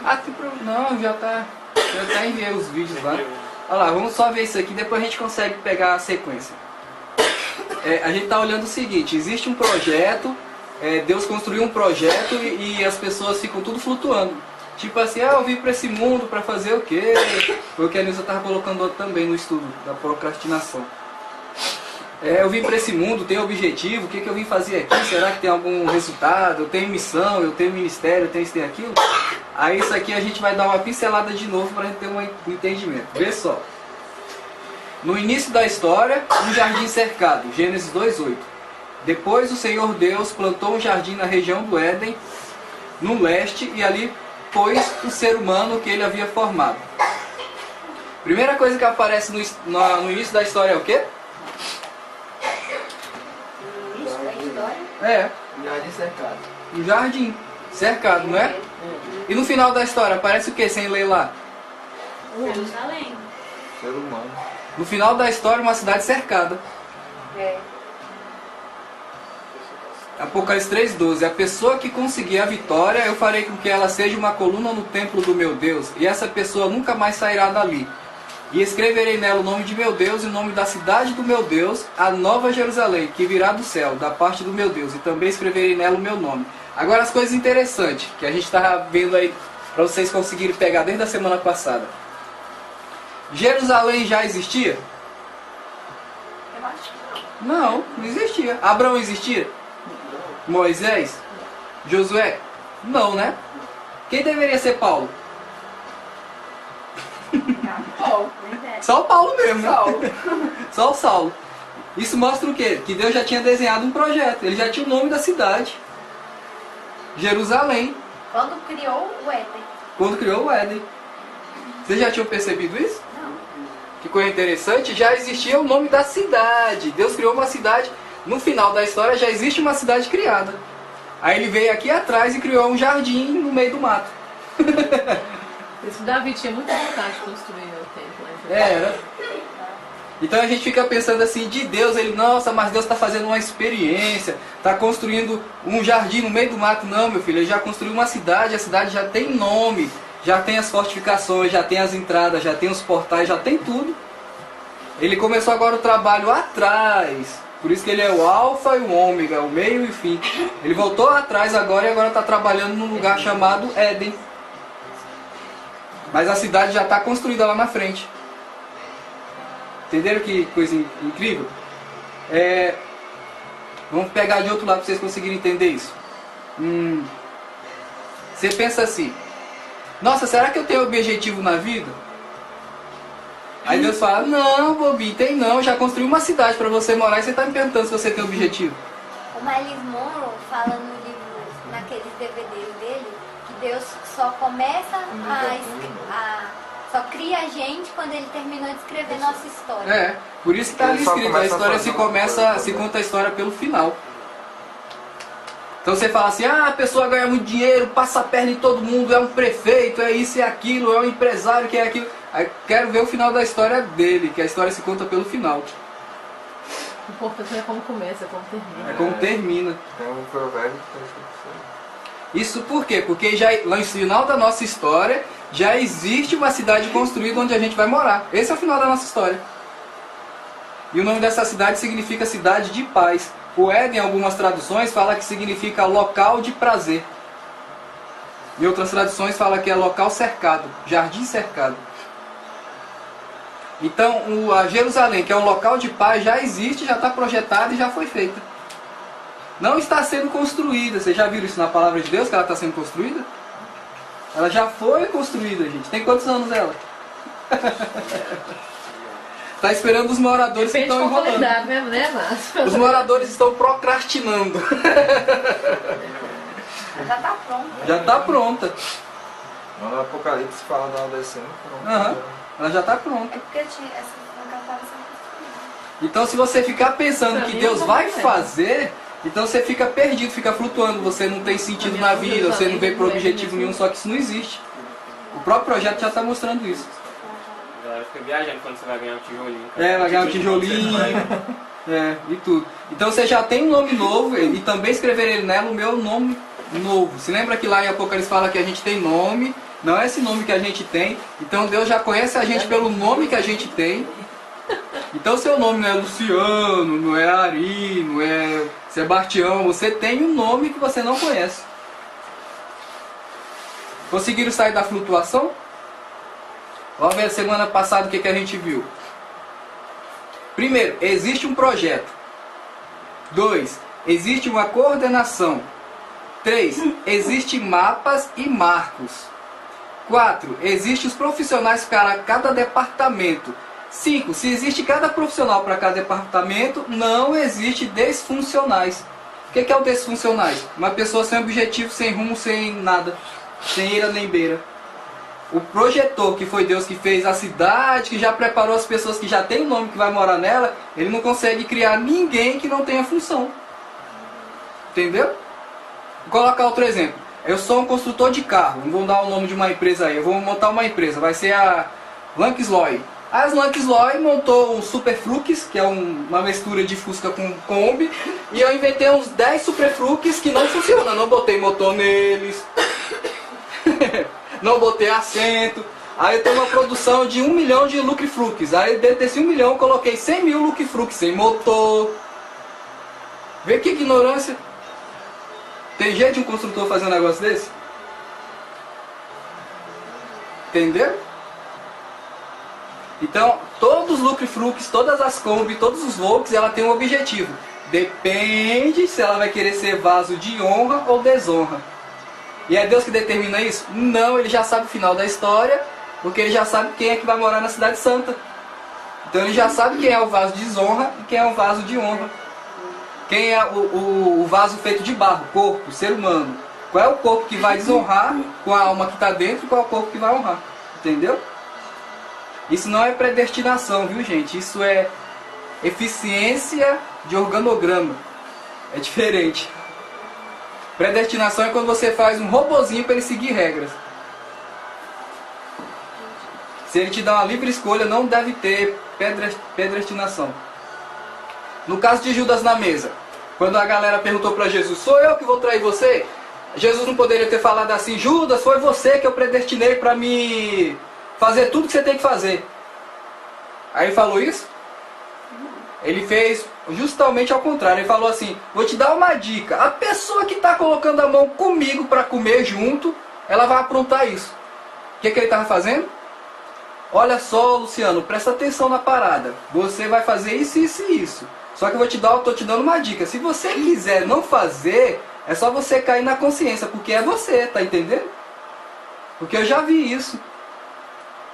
Ah, não, já tá. Eu até enviei os vídeos lá. Olha lá, vamos só ver isso aqui, depois a gente consegue pegar a sequência. A gente tá olhando o seguinte, existe um projeto, Deus construiu um projeto e as pessoas ficam tudo flutuando. Tipo assim, eu vim para esse mundo para fazer o quê? Foi o que a Nilza estava colocando também no estudo da procrastinação. Eu vim para esse mundo, tenho objetivo, o que eu vim fazer aqui? Será que tem algum resultado? Eu tenho missão, eu tenho ministério, eu tenho isso, tenho aquilo? Aí isso aqui a gente vai dar uma pincelada de novo para a gente ter um entendimento. Vê só. No início da história, um jardim cercado, Gênesis 2:8. Depois o Senhor Deus plantou um jardim na região do Éden, no leste, e ali pôs o ser humano que ele havia formado. Primeira coisa que aparece no início da história é o quê? No início da história? Jardim cercado. Um jardim cercado, não é? E no final da história aparece o que sem ler lá? Jerusalém. Ser humano. No final da história, uma cidade cercada. Apocalipse 3:12. A pessoa que conseguir a vitória, eu farei com que ela seja uma coluna no templo do meu Deus, e essa pessoa nunca mais sairá dali. E escreverei nela o nome de meu Deus e o nome da cidade do meu Deus, a nova Jerusalém, que virá do céu, da parte do meu Deus, e também escreverei nela o meu nome. Agora as coisas interessantes, que a gente está vendo aí, para vocês conseguirem pegar desde a semana passada. Jerusalém já existia? Eu acho que não. Não, não existia. Abraão existia? Moisés? Josué? Não, né? Quem deveria ser Paulo? Paulo. Só o Paulo mesmo, né? Saulo. Só o Saulo. Isso mostra o quê? Que Deus já tinha desenhado um projeto. Ele já tinha o nome da cidade. Jerusalém. Quando criou o Éden. Quando criou o Éden. Vocês já tinham percebido isso? Não. Que coisa interessante, já existia o nome da cidade. Deus criou uma cidade. No final da história já existe uma cidade criada. Aí ele veio aqui atrás e criou um jardim no meio do mato. Esse Davi tinha muita vontade de construir o templo. Né? Era. Então a gente fica pensando assim, de Deus, nossa, mas Deus está fazendo uma experiência, está construindo um jardim no meio do mato. Não, meu filho, ele já construiu uma cidade, a cidade já tem nome, já tem as fortificações, já tem as entradas, já tem os portais, já tem tudo. Ele começou agora o trabalho atrás, por isso que ele é o alfa e o ômega, o meio e o fim. Ele voltou atrás agora e agora está trabalhando num lugar chamado Éden. Mas a cidade já está construída lá na frente. Entenderam que coisa incrível? Vamos pegar de outro lado para vocês conseguirem entender isso. Você pensa assim, nossa, será que eu tenho objetivo na vida? Aí Deus fala, não, bobinho, tem não, já construí uma cidade para você morar e você está me perguntando se você tem objetivo. O Miles Monroe fala no livro, naqueles DVDs dele, que Deus só começa só cria a gente quando ele terminou de escrever nossa história. Por isso que está ali escrito, a história se conta a história pelo final. Então você fala assim, a pessoa ganha muito dinheiro, passa a perna em todo mundo, é um prefeito, é isso e aquilo, é um empresário que é aquilo. Aí quero ver o final da história dele, que a história se conta pelo final. O importante é como começa, é como termina. É como termina. Tem um provérbio que está escrito. Isso por quê? Porque já, lá no final da nossa história já existe uma cidade construída onde a gente vai morar. Esse é o final da nossa história. E o nome dessa cidade significa cidade de paz. O Éden, em algumas traduções, fala que significa local de prazer. Em outras traduções fala que é local cercado, jardim cercado. Então, a Jerusalém, que é um local de paz, já existe, já está projetada e já foi feita. Não está sendo construída. Vocês já viram isso na palavra de Deus, que ela está sendo construída? Ela já foi construída, gente. Tem quantos anos ela? Está esperando os moradores que estão enrolando. Mesmo, né, Márcio? Os moradores estão procrastinando. Já está pronto. Já está pronta. No Apocalipse fala da descendo. Ela já está pronta. É porque essa não estava sendo construída. Então se você ficar pensando que Deus vai fazer, então você fica perdido, fica flutuando, você não tem sentido na vida, você não vê por objetivo nenhum, só que isso não existe. O próprio projeto já está mostrando isso. A galera fica viajando quando você vai ganhar um tijolinho. Vai ganhar um tijolinho, e tudo. Então você já tem um nome novo e também escreverei nela o meu nome novo. Se lembra que lá em Apocalipse fala que a gente tem nome, não é esse nome que a gente tem. Então Deus já conhece a gente pelo nome que a gente tem. Então seu nome não é Luciano, não é Ari, não é Sebastião. Você tem um nome que você não conhece. Conseguiram sair da flutuação? Vamos ver semana passada o que a gente viu. Primeiro, existe um projeto. 2, existe uma coordenação. 3, existe mapas e marcos. 4, existem os profissionais para cada departamento. 5, se existe cada profissional para cada departamento, não existe desfuncionais. O que é o desfuncionais? Uma pessoa sem objetivo, sem rumo, sem nada. Sem ira nem beira. O projetor, que foi Deus que fez a cidade, que já preparou as pessoas que já tem o nome que vai morar nela, ele não consegue criar ninguém que não tenha função. Entendeu? Vou colocar outro exemplo. Eu sou um construtor de carro, não vou dar o nome de uma empresa aí, eu vou montar uma empresa, vai ser a Lanxloy. A Lanxloy montou um Superflux, que é uma mistura de Fusca com Kombi, e eu inventei uns 10 Superflux que não funcionam, não botei motor neles. Não botei assento. Aí eu tenho uma produção de 1 milhão de Luciflux. Aí dentro desse 1 milhão eu coloquei 100 mil Luciflux sem motor. Vê que ignorância. Tem jeito de um construtor fazer um negócio desse? Entendeu? Então, todos os Luciflux, todas as Kombi, todos os Volks, ela tem um objetivo. Depende se ela vai querer ser vaso de honra ou desonra. E é Deus que determina isso? Não, ele já sabe o final da história, porque ele já sabe quem é que vai morar na Cidade Santa. Então ele já sabe quem é o vaso de desonra e quem é o vaso de honra. Quem é o vaso feito de barro, corpo, ser humano. Qual é o corpo que vai desonrar com a alma que está dentro e qual é o corpo que vai honrar. Entendeu? Isso não é predestinação, viu gente? Isso é eficiência de organograma. É diferente. Predestinação é quando você faz um robozinho para ele seguir regras. Se ele te dá uma livre escolha, não deve ter predestinação. No caso de Judas na mesa, quando a galera perguntou para Jesus, sou eu que vou trair você? Jesus não poderia ter falado assim, Judas, foi você que eu predestinei para me fazer tudo que você tem que fazer. Aí ele falou isso? Ele fez justamente ao contrário. Ele falou assim, vou te dar uma dica. A pessoa que está colocando a mão comigo para comer junto, ela vai aprontar isso. O que ele estava fazendo? Olha só, Luciano, presta atenção na parada. Você vai fazer isso, isso e isso. Só que eu estou te dando uma dica. Se você quiser não fazer, é só você cair na consciência, porque é você, tá entendendo? Porque eu já vi isso.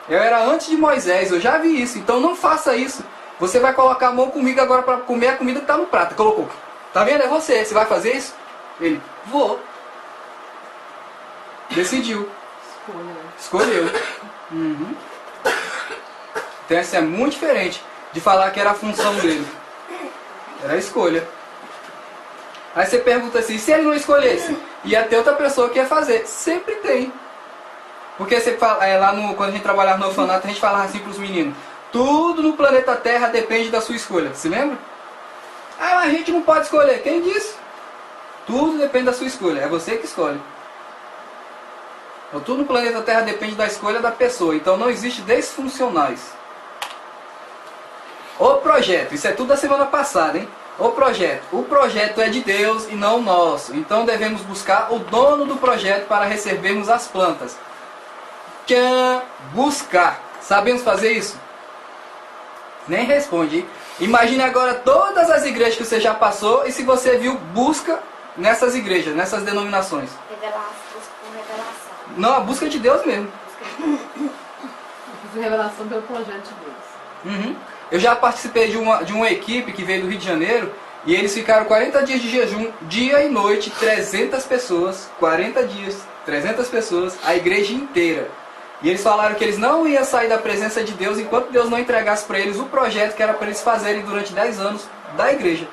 Eu era antes de Moisés, eu já vi isso. Então não faça isso. Você vai colocar a mão comigo agora para comer a comida que está no prato. Colocou. Tá vendo? É você. Você vai fazer isso? Ele, vou. Decidiu. Escolheu. Uhum. Então essa é muito diferente de falar que era a função dele. Era a escolha. Aí você pergunta assim, se ele não escolhesse? Ia ter outra pessoa que ia fazer. Sempre tem. Porque você fala, lá quando a gente trabalhava no orfanato, a gente falava assim para os meninos. Tudo no planeta Terra depende da sua escolha. Se lembra? Ah, mas a gente não pode escolher. Quem disse? Tudo depende da sua escolha. É você que escolhe. Então, tudo no planeta Terra depende da escolha da pessoa. Então não existe desfuncionais. O projeto. Isso é tudo da semana passada, hein? O projeto. O projeto é de Deus e não nosso. Então devemos buscar o dono do projeto para recebermos as plantas. Buscar. Sabemos fazer isso? Nem responde, hein? Imagine agora todas as igrejas que você já passou e se você viu busca nessas igrejas, nessas denominações. Revelação. Não, a busca de Deus mesmo. Revelação pelo projeto de Deus. Uhum. Eu já participei de uma equipe que veio do Rio de Janeiro e eles ficaram 40 dias de jejum, dia e noite, 300 pessoas, 40 dias, 300 pessoas, a igreja inteira. E eles falaram que eles não iam sair da presença de Deus enquanto Deus não entregasse para eles o projeto que era para eles fazerem durante 10 anos da igreja.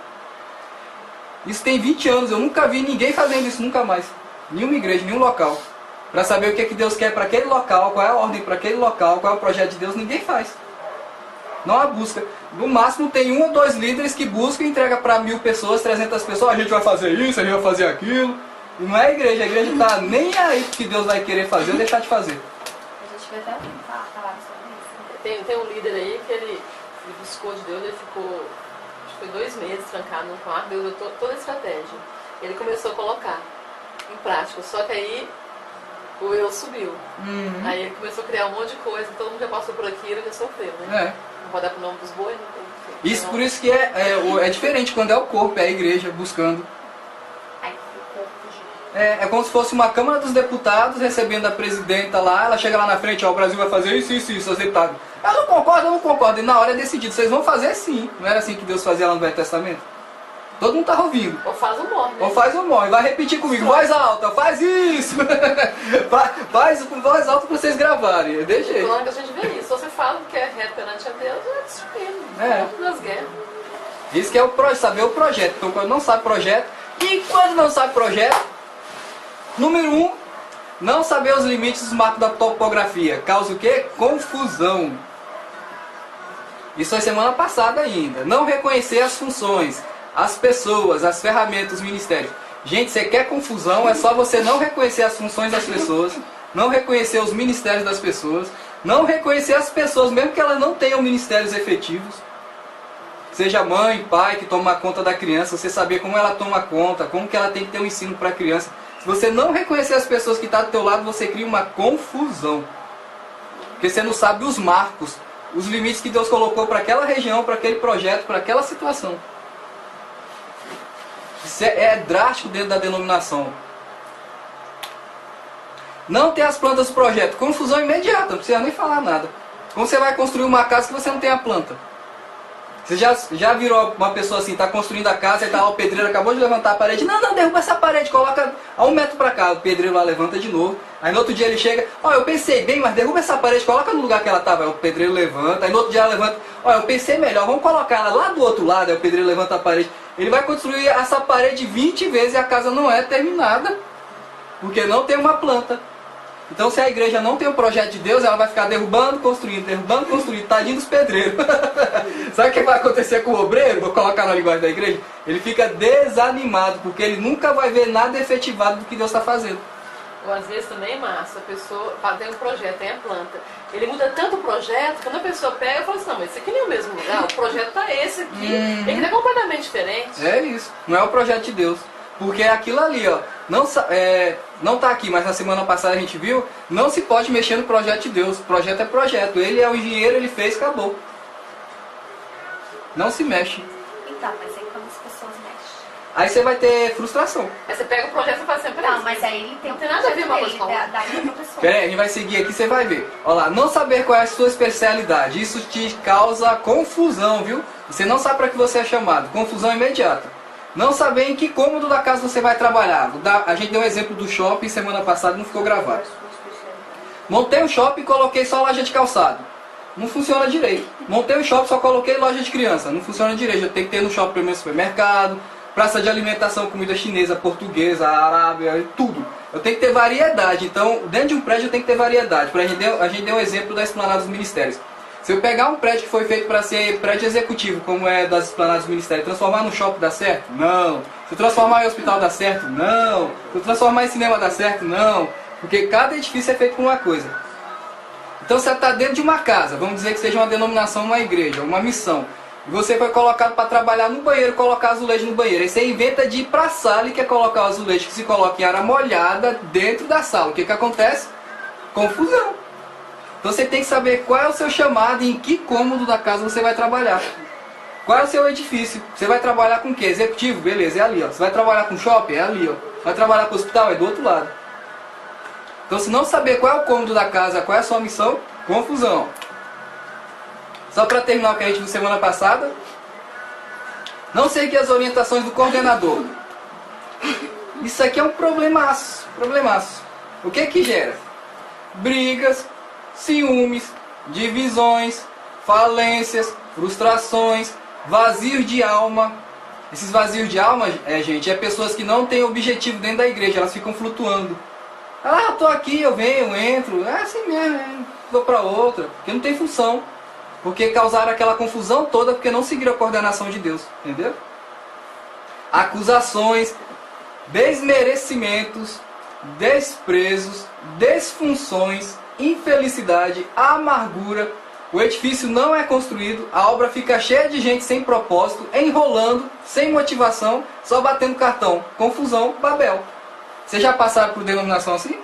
Isso tem 20 anos, eu nunca vi ninguém fazendo isso, nunca mais. Nenhuma igreja, nenhum local. Para saber o que Deus quer para aquele local, qual é a ordem para aquele local, qual é o projeto de Deus, ninguém faz. Não há busca. No máximo tem 1 ou 2 líderes que buscam e entregam para 1000 pessoas, 300 pessoas, a gente vai fazer isso, a gente vai fazer aquilo. E não é a igreja tá nem aí que Deus vai querer fazer ou deixar de fazer. A gente vai até falar sobre isso. Tem um líder aí que ele buscou de Deus, ele ficou, acho que foi 2 meses trancado no quarto, Deus deu toda a estratégia. Ele começou a colocar em prática, só que aí o eu subiu. Aí ele começou a criar um monte de coisa, todo mundo já passou por aquilo e já sofreu, né? Não pode dar pro nome dos bois, não tem. Isso, por isso que é diferente quando é o corpo, é a igreja buscando. Ai, o corpo, gente. É como se fosse uma Câmara dos Deputados recebendo a presidenta lá, ela chega lá na frente, ó, o Brasil vai fazer isso, os deputados. Eu não concordo, e na hora é decidido, vocês vão fazer sim. Não era assim que Deus fazia lá no Velho Testamento? Todo mundo tá ouvindo. Ou faz ou morre, né? Ou faz ou morre, vai repetir comigo, voz alta, faz isso! faz com voz alta pra vocês gravarem, é desse jeito. Quando a gente vê isso, se você fala que é reto perante a Deus, é destruindo. Das guerras. Isso que é saber o projeto. Então quando não sabe projeto, e quando não sabe projeto, número 1, não saber os limites dos marcos da topografia. Causa o quê? Confusão. Isso foi semana passada ainda. Não reconhecer as funções, as pessoas, as ferramentas, os ministérios. Gente, você quer confusão, é só você não reconhecer as funções das pessoas, não reconhecer os ministérios das pessoas, não reconhecer as pessoas, mesmo que elas não tenham ministérios efetivos. Seja mãe, pai que toma conta da criança, você saber como ela toma conta, como que ela tem que ter um ensino para a criança. Se você não reconhecer as pessoas que estão do teu lado, você cria uma confusão. Porque você não sabe os marcos, os limites que Deus colocou para aquela região, para aquele projeto, para aquela situação. Isso é drástico dentro da denominação. Não ter as plantas do projeto. Confusão imediata, não precisa nem falar nada. Como você vai construir uma casa que você não tem a planta? Você já virou uma pessoa assim, está construindo a casa, e tá lá o pedreiro, acabou de levantar a parede. Não, derruba essa parede, coloca a 1 metro para cá. O pedreiro lá levanta de novo. Aí no outro dia ele chega, eu pensei bem, mas derruba essa parede, coloca no lugar que ela estava. Aí o pedreiro levanta. Aí no outro dia ela levanta, eu pensei melhor, vamos colocar ela lá do outro lado. Aí o pedreiro levanta a parede. Ele vai construir essa parede 20 vezes e a casa não é terminada. Porque não tem uma planta. Então se a igreja não tem um projeto de Deus, ela vai ficar derrubando, construindo, tadinho dos pedreiros. Sabe o que vai acontecer com o obreiro? Vou colocar na linguagem da igreja. Ele fica desanimado, porque ele nunca vai ver nada efetivado do que Deus está fazendo. Ou às vezes também, Márcia, a pessoa tem um projeto, tem a planta. Ele muda tanto o projeto, quando a pessoa pega, fala assim, não, mas esse aqui nem é o mesmo lugar, o projeto tá esse aqui. Ele é completamente diferente. É isso, não é o projeto de Deus. Porque é aquilo ali, não está aqui, mas na semana passada a gente viu, não se pode mexer no projeto de Deus. O projeto é projeto, ele é o engenheiro, ele fez, acabou. Não se mexe. Então, mas aí quando as pessoas mexem. Aí você vai ter frustração. Aí você pega o projeto e fala assim, Não, mas aí ele tem não tem nada a ver uma coisa com a outra. da outra pessoa. Pera aí, a gente vai seguir aqui, você vai ver. Olha lá, não saber qual é a sua especialidade, isso te causa confusão, viu? Você não sabe para que você é chamado, confusão imediata. Não saber em que cômodo da casa você vai trabalhar. A gente deu um exemplo do shopping semana passada, não ficou gravado. Montei um shopping e coloquei só loja de calçado. Não funciona direito. Montei um shopping, só coloquei loja de criança. Não funciona direito. Eu tenho que ter no shopping primeiro supermercado, praça de alimentação, comida chinesa, portuguesa, arábia, tudo. Eu tenho que ter variedade. Então, dentro de um prédio eu tenho que ter variedade. A gente deu um exemplo da Esplanada dos Ministérios. Se eu pegar um prédio que foi feito para ser prédio executivo, como é das Esplanadas dos Ministérios, transformar no shopping dá certo? Não. Se eu transformar em hospital dá certo? Não. Se eu transformar em cinema dá certo? Não. Porque cada edifício é feito por uma coisa. Então você está dentro de uma casa, vamos dizer que seja uma denominação, uma igreja, uma missão. E você foi colocado para trabalhar no banheiro, colocar azulejo no banheiro. Aí você inventa de ir para a sala e quer colocar o azulejo que se coloca em área molhada dentro da sala. O que acontece? Confusão. Então você tem que saber qual é o seu chamado e em que cômodo da casa você vai trabalhar. Qual é o seu edifício? Você vai trabalhar com o quê? Executivo? Beleza, é ali. Você vai trabalhar com shopping? É ali. Vai trabalhar com hospital? É do outro lado. Então se não saber qual é o cômodo da casa, qual é a sua missão, confusão. Só para terminar o que a gente viu semana passada. Não seguir as orientações do coordenador. Isso aqui é um problemaço. O que gera? Brigas, ciúmes, divisões, falências, frustrações, vazios de alma. Esses vazios de alma, gente, é pessoas que não têm objetivo dentro da igreja, elas ficam flutuando. Eu tô aqui, eu venho, eu entro, é assim mesmo, vou para outra, porque não tem função. Porque causaram aquela confusão toda porque não seguiram a coordenação de Deus, entendeu? Acusações. desmerecimentos, desprezos, desfunções, infelicidade, amargura. O edifício não é construído, a obra fica cheia de gente sem propósito, enrolando, sem motivação, só batendo cartão. Confusão, Babel. Vocês já passaram por denominação assim?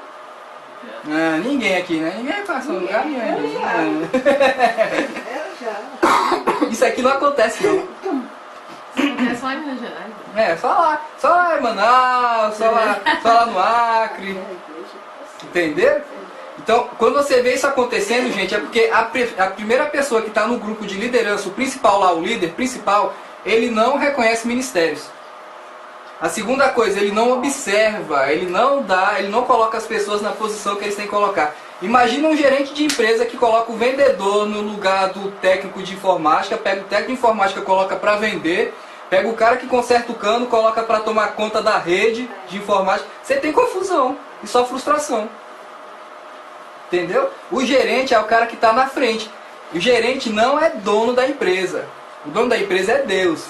Ah, ninguém aqui, né? Ninguém passou em lugar nenhum. Isso aqui não acontece, não. É só em Minas Gerais. É, só lá em Manaus, só lá no Acre. Entendeu? Então, quando você vê isso acontecendo, gente, é porque a primeira pessoa que está no grupo de liderança, o principal lá, o líder principal, ele não reconhece ministérios. A segunda coisa, ele não observa, ele não coloca as pessoas na posição que eles têm que colocar. Imagina um gerente de empresa que coloca o vendedor no lugar do técnico de informática, pega o técnico de informática, coloca para vender, pega o cara que conserta o cano, coloca para tomar conta da rede de informática. Você tem confusão e só frustração. Entendeu? O gerente é o cara que está na frente. O gerente não é dono da empresa. O dono da empresa é Deus.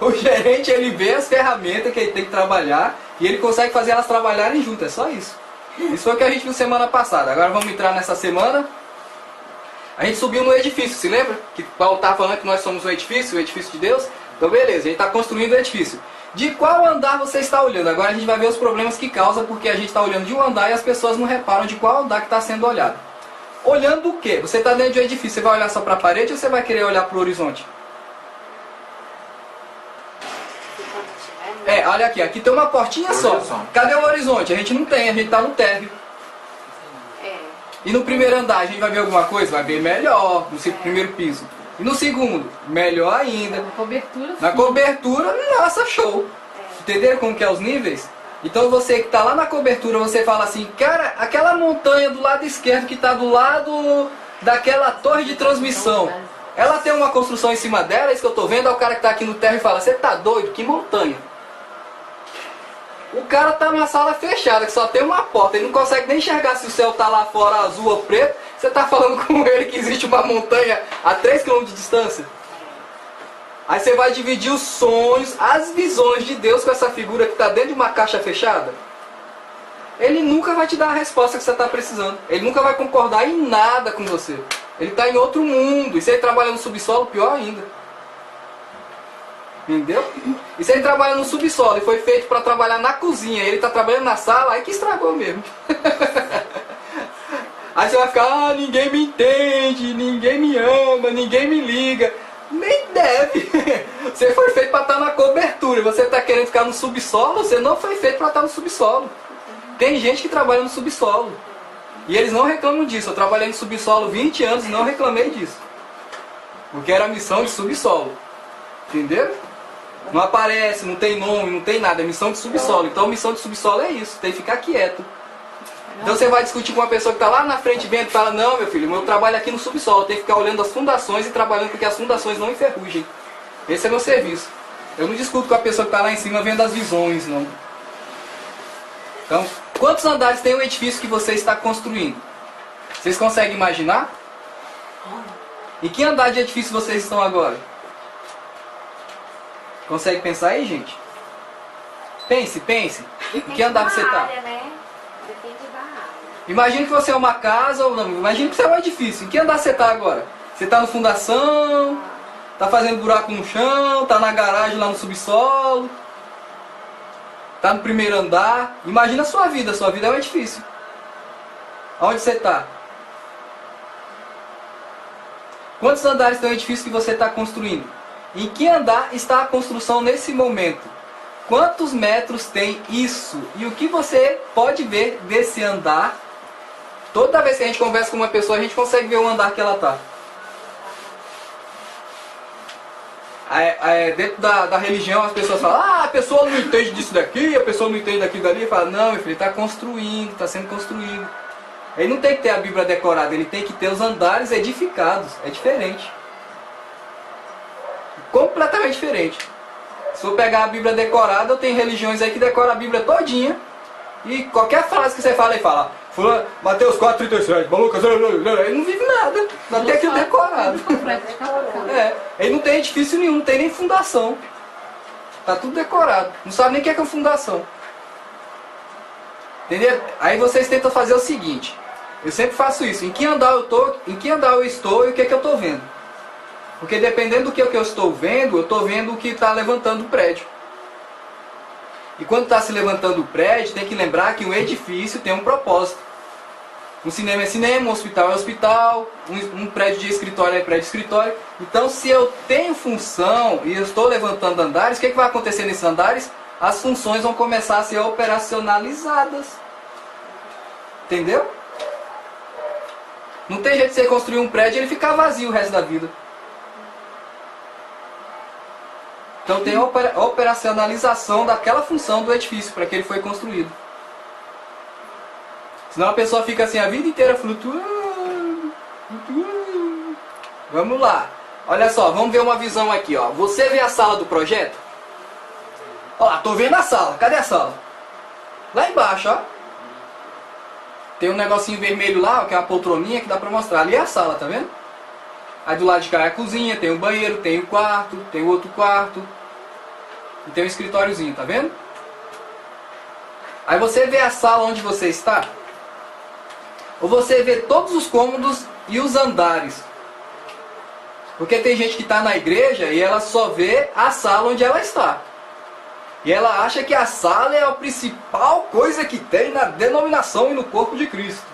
O gerente, ele vê as ferramentas que ele tem que trabalhar e ele consegue fazer elas trabalharem juntas. É só isso. Isso foi o que a gente viu semana passada. Agora vamos entrar nessa semana. A gente subiu no edifício, se lembra? Que Paulo estava falando que nós somos um edifício, o edifício de Deus. Então beleza, a gente está construindo o edifício. De qual andar você está olhando? Agora a gente vai ver os problemas que causa, porque a gente está olhando de um andar e as pessoas não reparam de qual andar que está sendo olhado. Olhando o quê? Você está dentro de um edifício, você vai olhar só para a parede ou você vai querer olhar para o horizonte? Olha aqui tem uma portinha só. Cadê o horizonte? A gente não tem, a gente está no térreo. E no primeiro andar a gente vai ver alguma coisa? Vai ver melhor, no primeiro piso. E no segundo, melhor ainda. Na cobertura, nossa, show. Entenderam como que é os níveis? Então você que está lá na cobertura, você fala assim, cara, aquela montanha do lado esquerdo que está do lado daquela torre de transmissão, ela tem uma construção em cima dela, é isso que eu estou vendo. Aí o cara que está aqui no térreo fala, você tá doido? Que montanha? O cara tá numa sala fechada, que só tem uma porta, ele não consegue nem enxergar se o céu tá lá fora azul ou preto. Você tá falando com ele que existe uma montanha a 3 km de distância? Aí você vai dividir os sonhos, as visões de Deus com essa figura que está dentro de uma caixa fechada? Ele nunca vai te dar a resposta que você está precisando. Ele nunca vai concordar em nada com você. Ele está em outro mundo. E se ele trabalha no subsolo, pior ainda. Entendeu? E se ele trabalha no subsolo e foi feito para trabalhar na cozinha e ele está trabalhando na sala, aí que estragou mesmo. Aí você vai ficar, ninguém me entende, ninguém me ama, ninguém me liga. Nem deve. Você foi feito para estar na cobertura. Você está querendo ficar no subsolo, você não foi feito para estar no subsolo. Tem gente que trabalha no subsolo. E eles não reclamam disso. Eu trabalhei no subsolo 20 anos e não reclamei disso. Porque era a missão de subsolo. Entenderam? Não aparece, não tem nome, não tem nada. É missão de subsolo. Então missão de subsolo é isso. Tem que ficar quieto. Então você vai discutir com uma pessoa que está lá na frente vendo e fala, não meu filho, meu trabalho é aqui no subsolo. Eu tenho que ficar olhando as fundações e trabalhando para que as fundações não enferrujem. Esse é meu serviço. Eu não discuto com a pessoa que está lá em cima vendo as visões, não. Então, quantos andares tem o edifício que você está construindo? Vocês conseguem imaginar? Em que andar de edifício vocês estão agora? Consegue pensar aí, gente? Pense. Em que andar você está? Imagina que você é uma casa, ou não, imagina que você é um edifício. Em que andar você está agora? Você está na fundação, está fazendo buraco no chão, está na garagem lá no subsolo, está no primeiro andar. Imagina a sua vida é um edifício. Onde você está? Quantos andares tem o edifício que você está construindo? Em que andar está a construção nesse momento? Quantos metros tem isso? E o que você pode ver desse andar? Toda vez que a gente conversa com uma pessoa, a gente consegue ver o andar que ela está. Dentro da religião, as pessoas falam, a pessoa não entende disso daqui, a pessoa não entende daquilo dali. Fala, não, meu filho, ele está construindo, está sendo construído. Ele não tem que ter a Bíblia decorada, ele tem que ter os andares edificados. É diferente. Completamente diferente. Se for pegar a Bíblia decorada, eu tenho religiões aí que decoram a Bíblia todinha. E qualquer frase que você fala, ele fala, Mateus 4,37, Lucas, ele não vive nada. Não tem aquilo decorado. Ele não tem edifício nenhum, não tem nem fundação. Tá tudo decorado. Não sabe nem o que é uma fundação. Entendeu? Aí vocês tentam fazer o seguinte. Eu sempre faço isso. Em que andar eu estou e o que eu estou vendo. Porque dependendo do que eu estou vendo, eu estou vendo o que está levantando o prédio. E quando está se levantando o prédio, tem que lembrar que um edifício tem um propósito. Um cinema é cinema, um hospital é hospital, um prédio de escritório é prédio de escritório. Então, se eu tenho função e eu estou levantando andares, o que vai acontecer nesses andares? As funções vão começar a ser operacionalizadas. Entendeu? Não tem jeito de você construir um prédio e ele ficar vazio o resto da vida. Então tem a operacionalização daquela função do edifício para que ele foi construído. Senão a pessoa fica assim a vida inteira flutuando. Vamos lá. Olha só, vamos ver uma visão aqui. Ó. Você vê a sala do projeto? Ó, tô vendo a sala. Cadê a sala? Lá embaixo, ó. Tem um negocinho vermelho lá, ó, que é uma poltroninha que dá pra mostrar. Ali é a sala, tá vendo? Aí do lado de cá é a cozinha, tem o banheiro, tem o quarto, tem o outro quarto. E tem um escritóriozinho, tá vendo? Aí você vê a sala onde você está. Ou você vê todos os cômodos e os andares. Porque tem gente que está na igreja e ela só vê a sala onde ela está. E ela acha que a sala é a principal coisa que tem na denominação e no corpo de Cristo.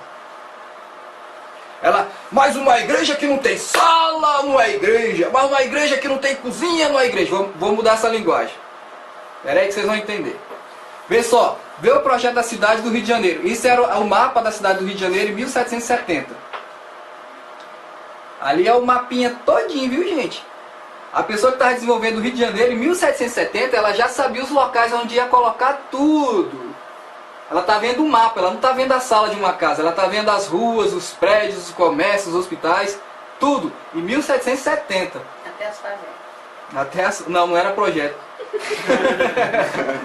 Ela, mas uma igreja que não tem sala não é igreja. Mas uma igreja que não tem cozinha não é igreja. Vamos mudar essa linguagem. Espera aí que vocês vão entender. Vê só, vê o projeto da cidade do Rio de Janeiro. Isso era o mapa da cidade do Rio de Janeiro em 1770. Ali é o mapinha todinho, viu, gente? A pessoa que estava desenvolvendo o Rio de Janeiro em 1770, ela já sabia os locais onde ia colocar tudo. Ela está vendo o mapa, ela não está vendo a sala de uma casa, ela está vendo as ruas, os prédios, os comércios, os hospitais, tudo. Em 1770. Até as favelas. Não era projeto.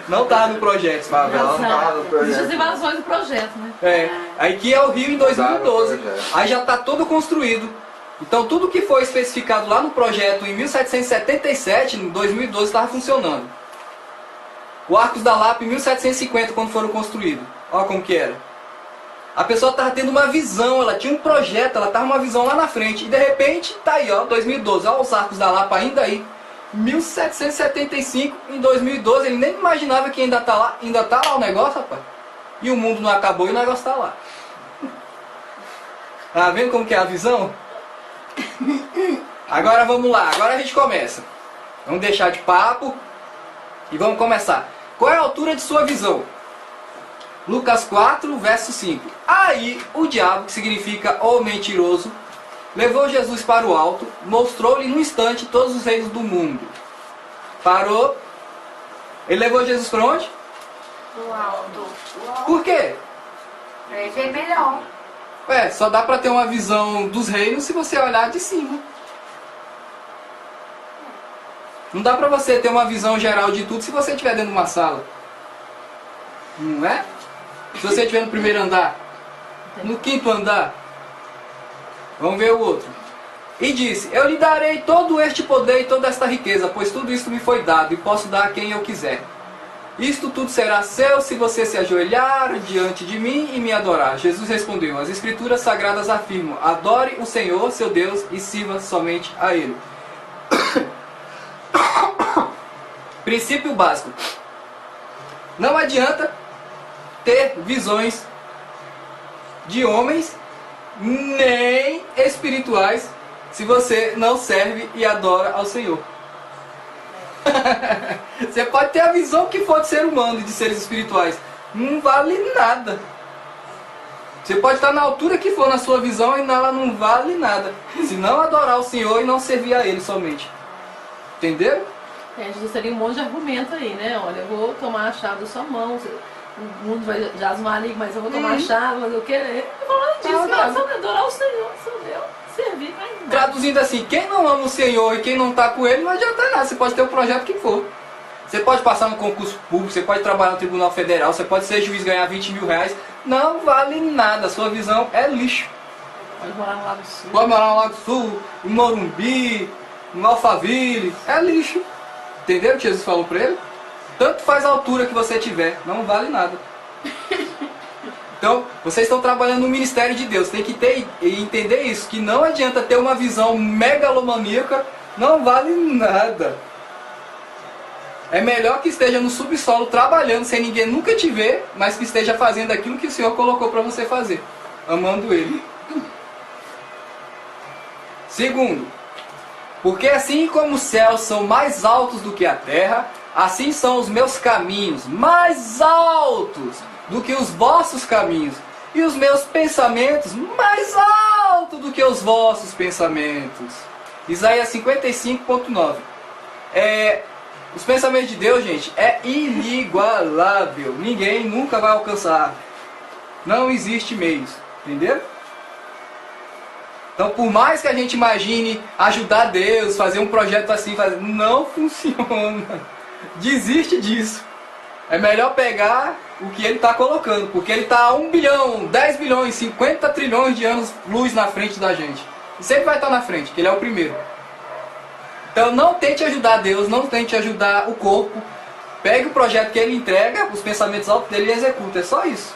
Não estava no projeto. Favela não tava no Existem as projeto. invasões do projeto, né? É, aí que é o Rio em 2012. Aí já está todo construído. Então tudo que foi especificado lá no projeto em 1777, em 2012 estava funcionando. O Arcos da Lapa em 1750, quando foram construídos. Olha como que era. A pessoa estava tendo uma visão, ela tinha um projeto, ela estava uma visão lá na frente. E de repente, tá aí, ó, 2012. Olha os Arcos da Lapa ainda aí. 1775, em 2012, ele nem imaginava que ainda tá lá o negócio, rapaz. E o mundo não acabou e o negócio tá lá. Tá vendo como que é a visão? Agora vamos lá, agora a gente começa. Vamos deixar de papo e vamos começar. Qual é a altura de sua visão? Lucas 4, verso 5. Aí o diabo, que significa o mentiroso, levou Jesus para o alto, mostrou-lhe num instante todos os reinos do mundo. Parou. Ele levou Jesus para onde? Do alto. Por quê? Pra ele ver melhor. Ué, só dá para ter uma visão dos reinos se você olhar de cima. Não dá para você ter uma visão geral de tudo se você estiver dentro de uma sala. Não é? Se você estiver no primeiro andar, no quinto andar. Vamos ver o outro. E disse, eu lhe darei todo este poder e toda esta riqueza, pois tudo isto me foi dado e posso dar a quem eu quiser. Isto tudo será seu se você se ajoelhar diante de mim e me adorar. Jesus respondeu, as escrituras sagradas afirmam, adore o Senhor, seu Deus, e sirva somente a Ele. Princípio básico. Não adianta ter visões de homens nem espirituais se você não serve e adora ao Senhor. Você pode ter a visão que for de ser humano e de seres espirituais, não vale nada. Você pode estar na altura que for na sua visão e ela não vale nada se não adorar o Senhor e não servir a Ele somente. Entendeu? Jesus teria um monte de argumento aí, né? Olha, eu vou tomar a chave da sua mão, o mundo vai jasmar ali, mas eu vou tomar a chave, mas eu quero. Falando disso, adorar o Senhor, seu Deus, servir, vai. Traduzindo assim, quem não ama o Senhor e quem não está com Ele, não adianta nada. Você pode ter o projeto que for. Você pode passar no concurso público, você pode trabalhar no Tribunal Federal, você pode ser juiz e ganhar 20 mil reais. Não vale nada, sua visão é lixo. Pode morar no Lago Sul. Pode morar no Lago Sul, em Morumbi, em Alphaville, é lixo. Entendeu o que Jesus falou para ele? Tanto faz a altura que você tiver, não vale nada. Então, vocês estão trabalhando no ministério de Deus. Tem que ter e entender isso, que não adianta ter uma visão megalomaníaca, não vale nada. É melhor que esteja no subsolo trabalhando sem ninguém nunca te ver, mas que esteja fazendo aquilo que o Senhor colocou para você fazer, amando Ele. Segundo, porque assim como os céus são mais altos do que a terra, assim são os meus caminhos mais altos do que os vossos caminhos, e os meus pensamentos mais altos do que os vossos pensamentos. Isaías 55.9. Os pensamentos de Deus, gente, é inigualável. Ninguém nunca vai alcançar. Não existe meios. Entenderam? Então, por mais que a gente imagine ajudar Deus, fazer um projeto assim, não funciona. Desiste disso. É melhor pegar o que ele está colocando, porque ele está a 1 bilhão, 10 bilhões, 50 trilhões de anos luz na frente da gente. E sempre vai estar na frente, porque ele é o primeiro. Então não tente ajudar Deus, não tente ajudar o corpo. Pegue o projeto que ele entrega, os pensamentos altos dele e executa. É só isso.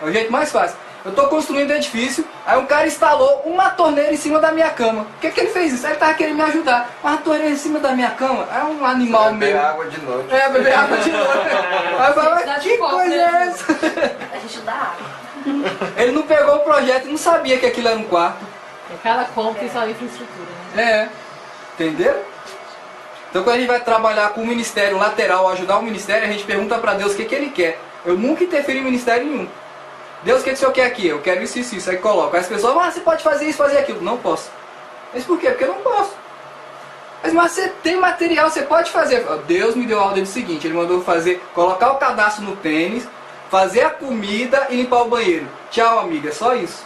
É o jeito mais fácil. Eu estou construindo um edifício, aí um cara instalou uma torneira em cima da minha cama. Por que ele fez isso? Ele estava querendo me ajudar. Uma torneira em cima da minha cama é um animal beber meu. Água de noite. Beber água de noite. Aí eu falo, mas que coisa é essa? A gente dá água. Ele não pegou o projeto e não sabia que aquilo era um quarto. Cada compra tem sua infraestrutura, né? Entenderam? Então quando a gente vai trabalhar com o ministério lateral, ajudar o ministério, a gente pergunta para Deus o que ele quer. Eu nunca interferi em ministério nenhum. Deus, o que o Senhor quer aqui? Eu quero isso, isso, isso. Aí coloca. Aí as pessoas, você pode fazer isso, fazer aquilo. Não posso. Mas por quê? Porque eu não posso. Mas você tem material, você pode fazer. Deus me deu a ordem do seguinte, Ele mandou fazer, colocar o cadastro no tênis, fazer a comida e limpar o banheiro. Tchau, amiga, é só isso.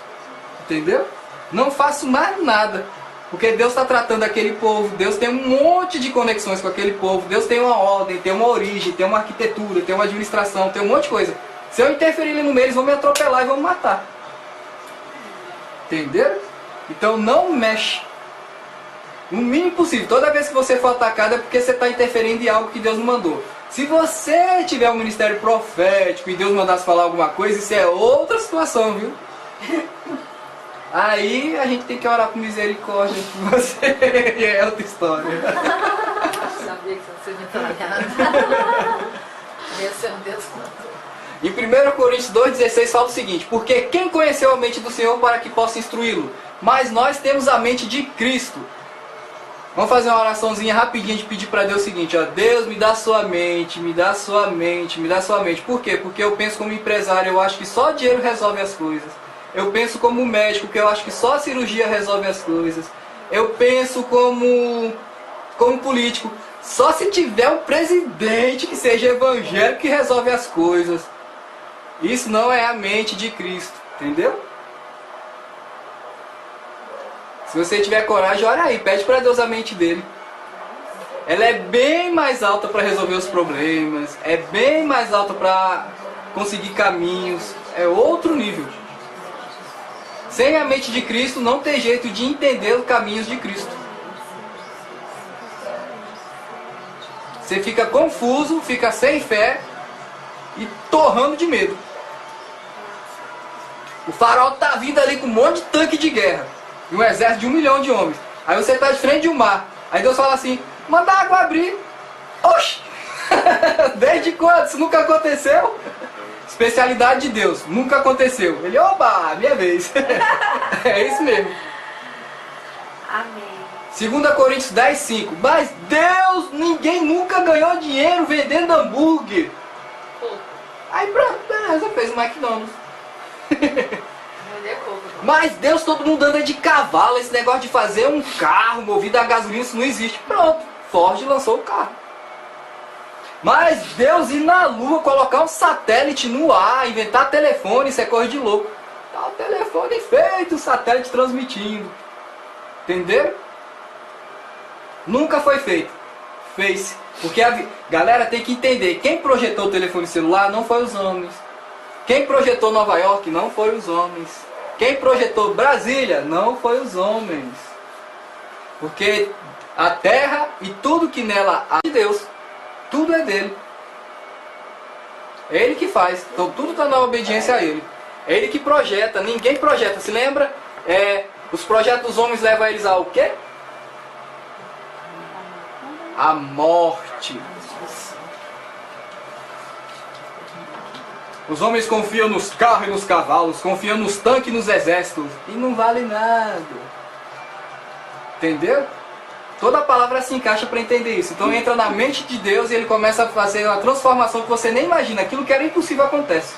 Entendeu? Não faço mais nada. Porque Deus está tratando aquele povo, Deus tem um monte de conexões com aquele povo, Deus tem uma ordem, tem uma origem, tem uma arquitetura, tem uma administração, tem um monte de coisa. Se eu interferir no meio, eles vão me atropelar e vão me matar. Entenderam? Então não mexe. No mínimo possível. Toda vez que você for atacado é porque você está interferindo em algo que Deus não mandou. Se você tiver um ministério profético e Deus mandasse falar alguma coisa, isso é outra situação, viu? Aí a gente tem que orar com misericórdia por você. E é outra história. Sabia que você ia trabalhar. Esse é um Deus. Em 1 Coríntios 2,16 fala o seguinte: porque quem conheceu a mente do Senhor para que possa instruí-lo? Mas nós temos a mente de Cristo. Vamos fazer uma oraçãozinha rapidinha de pedir para Deus o seguinte, ó: Deus, me dá sua mente, me dá sua mente, me dá sua mente. Por quê? Porque eu penso como empresário, eu acho que só dinheiro resolve as coisas. Eu penso como médico, porque eu acho que só a cirurgia resolve as coisas. Eu penso como político, só se tiver um presidente que seja evangélico que resolve as coisas. Isso não é a mente de Cristo, entendeu? Se você tiver coragem, ora aí, pede para Deus a mente dele. Ela é bem mais alta para resolver os problemas, é bem mais alta para conseguir caminhos, é outro nível. Sem a mente de Cristo não tem jeito de entender os caminhos de Cristo. Você fica confuso, fica sem fé e torrando de medo. O farol tá vindo ali com um monte de tanque de guerra e um exército de 1 milhão de homens. Aí você está de frente de um mar. Aí Deus fala assim: manda a água abrir. Oxi! Desde quando? Isso nunca aconteceu? Especialidade de Deus, nunca aconteceu. Ele, oba, minha vez. É isso mesmo. Amém. 2 Coríntios 10,5. Mas Deus, ninguém nunca ganhou dinheiro vendendo hambúrguer. Aí pronto, beleza, fez o McDonald's. Mas Deus, todo mundo anda de cavalo. Esse negócio de fazer um carro movido a gasolina, isso não existe. Pronto, Ford lançou o carro. Mas Deus ir na lua, colocar um satélite no ar, inventar telefone, isso é coisa de louco. Tá o telefone feito, o satélite transmitindo. Entenderam? Nunca foi feito. Fez. Porque a galera tem que entender, quem projetou o telefone celular não foi os homens. Quem projetou Nova York não foi os homens. Quem projetou Brasília não foi os homens. Porque a terra e tudo que nela há de Deus, tudo é dele. É ele que faz. Então tudo está na obediência a ele. É Ele que projeta, ninguém projeta. Se lembra? Os projetos dos homens levam eles ao quê? A morte. Os homens confiam nos carros e nos cavalos, confiam nos tanques e nos exércitos, e não vale nada. Entendeu? Toda a palavra se encaixa para entender isso. Então entra na mente de Deus e Ele começa a fazer uma transformação que você nem imagina. Aquilo que era impossível acontece.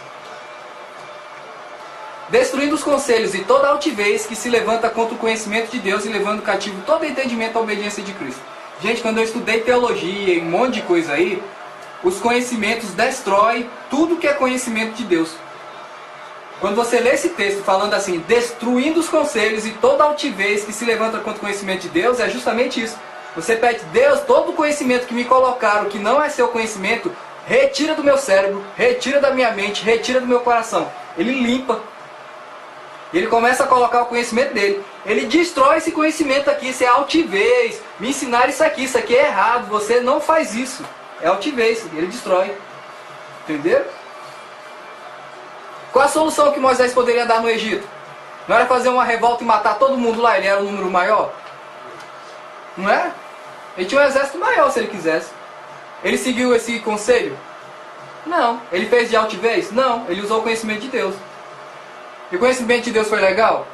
Destruindo os conselhos e toda altivez que se levanta contra o conhecimento de Deus e levando cativo todo entendimento à obediência de Cristo. Gente, quando eu estudei teologia e um monte de coisa aí, os conhecimentos destroem tudo que é conhecimento de Deus. Quando você lê esse texto falando assim, destruindo os conselhos e toda altivez que se levanta contra o conhecimento de Deus, é justamente isso. Você pede, Deus, todo o conhecimento que me colocaram, que não é seu conhecimento, retira do meu cérebro, retira da minha mente, retira do meu coração. Ele limpa. Ele começa a colocar o conhecimento dele. Ele destrói esse conhecimento aqui, isso é altivez. Me ensinaram isso aqui é errado, você não faz isso. É altivez, ele destrói. Entendeu? Qual a solução que Moisés poderia dar no Egito? Não era fazer uma revolta e matar todo mundo lá, ele era um número maior? Não é? Ele tinha um exército maior se ele quisesse. Ele seguiu esse conselho? Não. Ele fez de altivez? Não. Ele usou o conhecimento de Deus. E o conhecimento de Deus foi legal?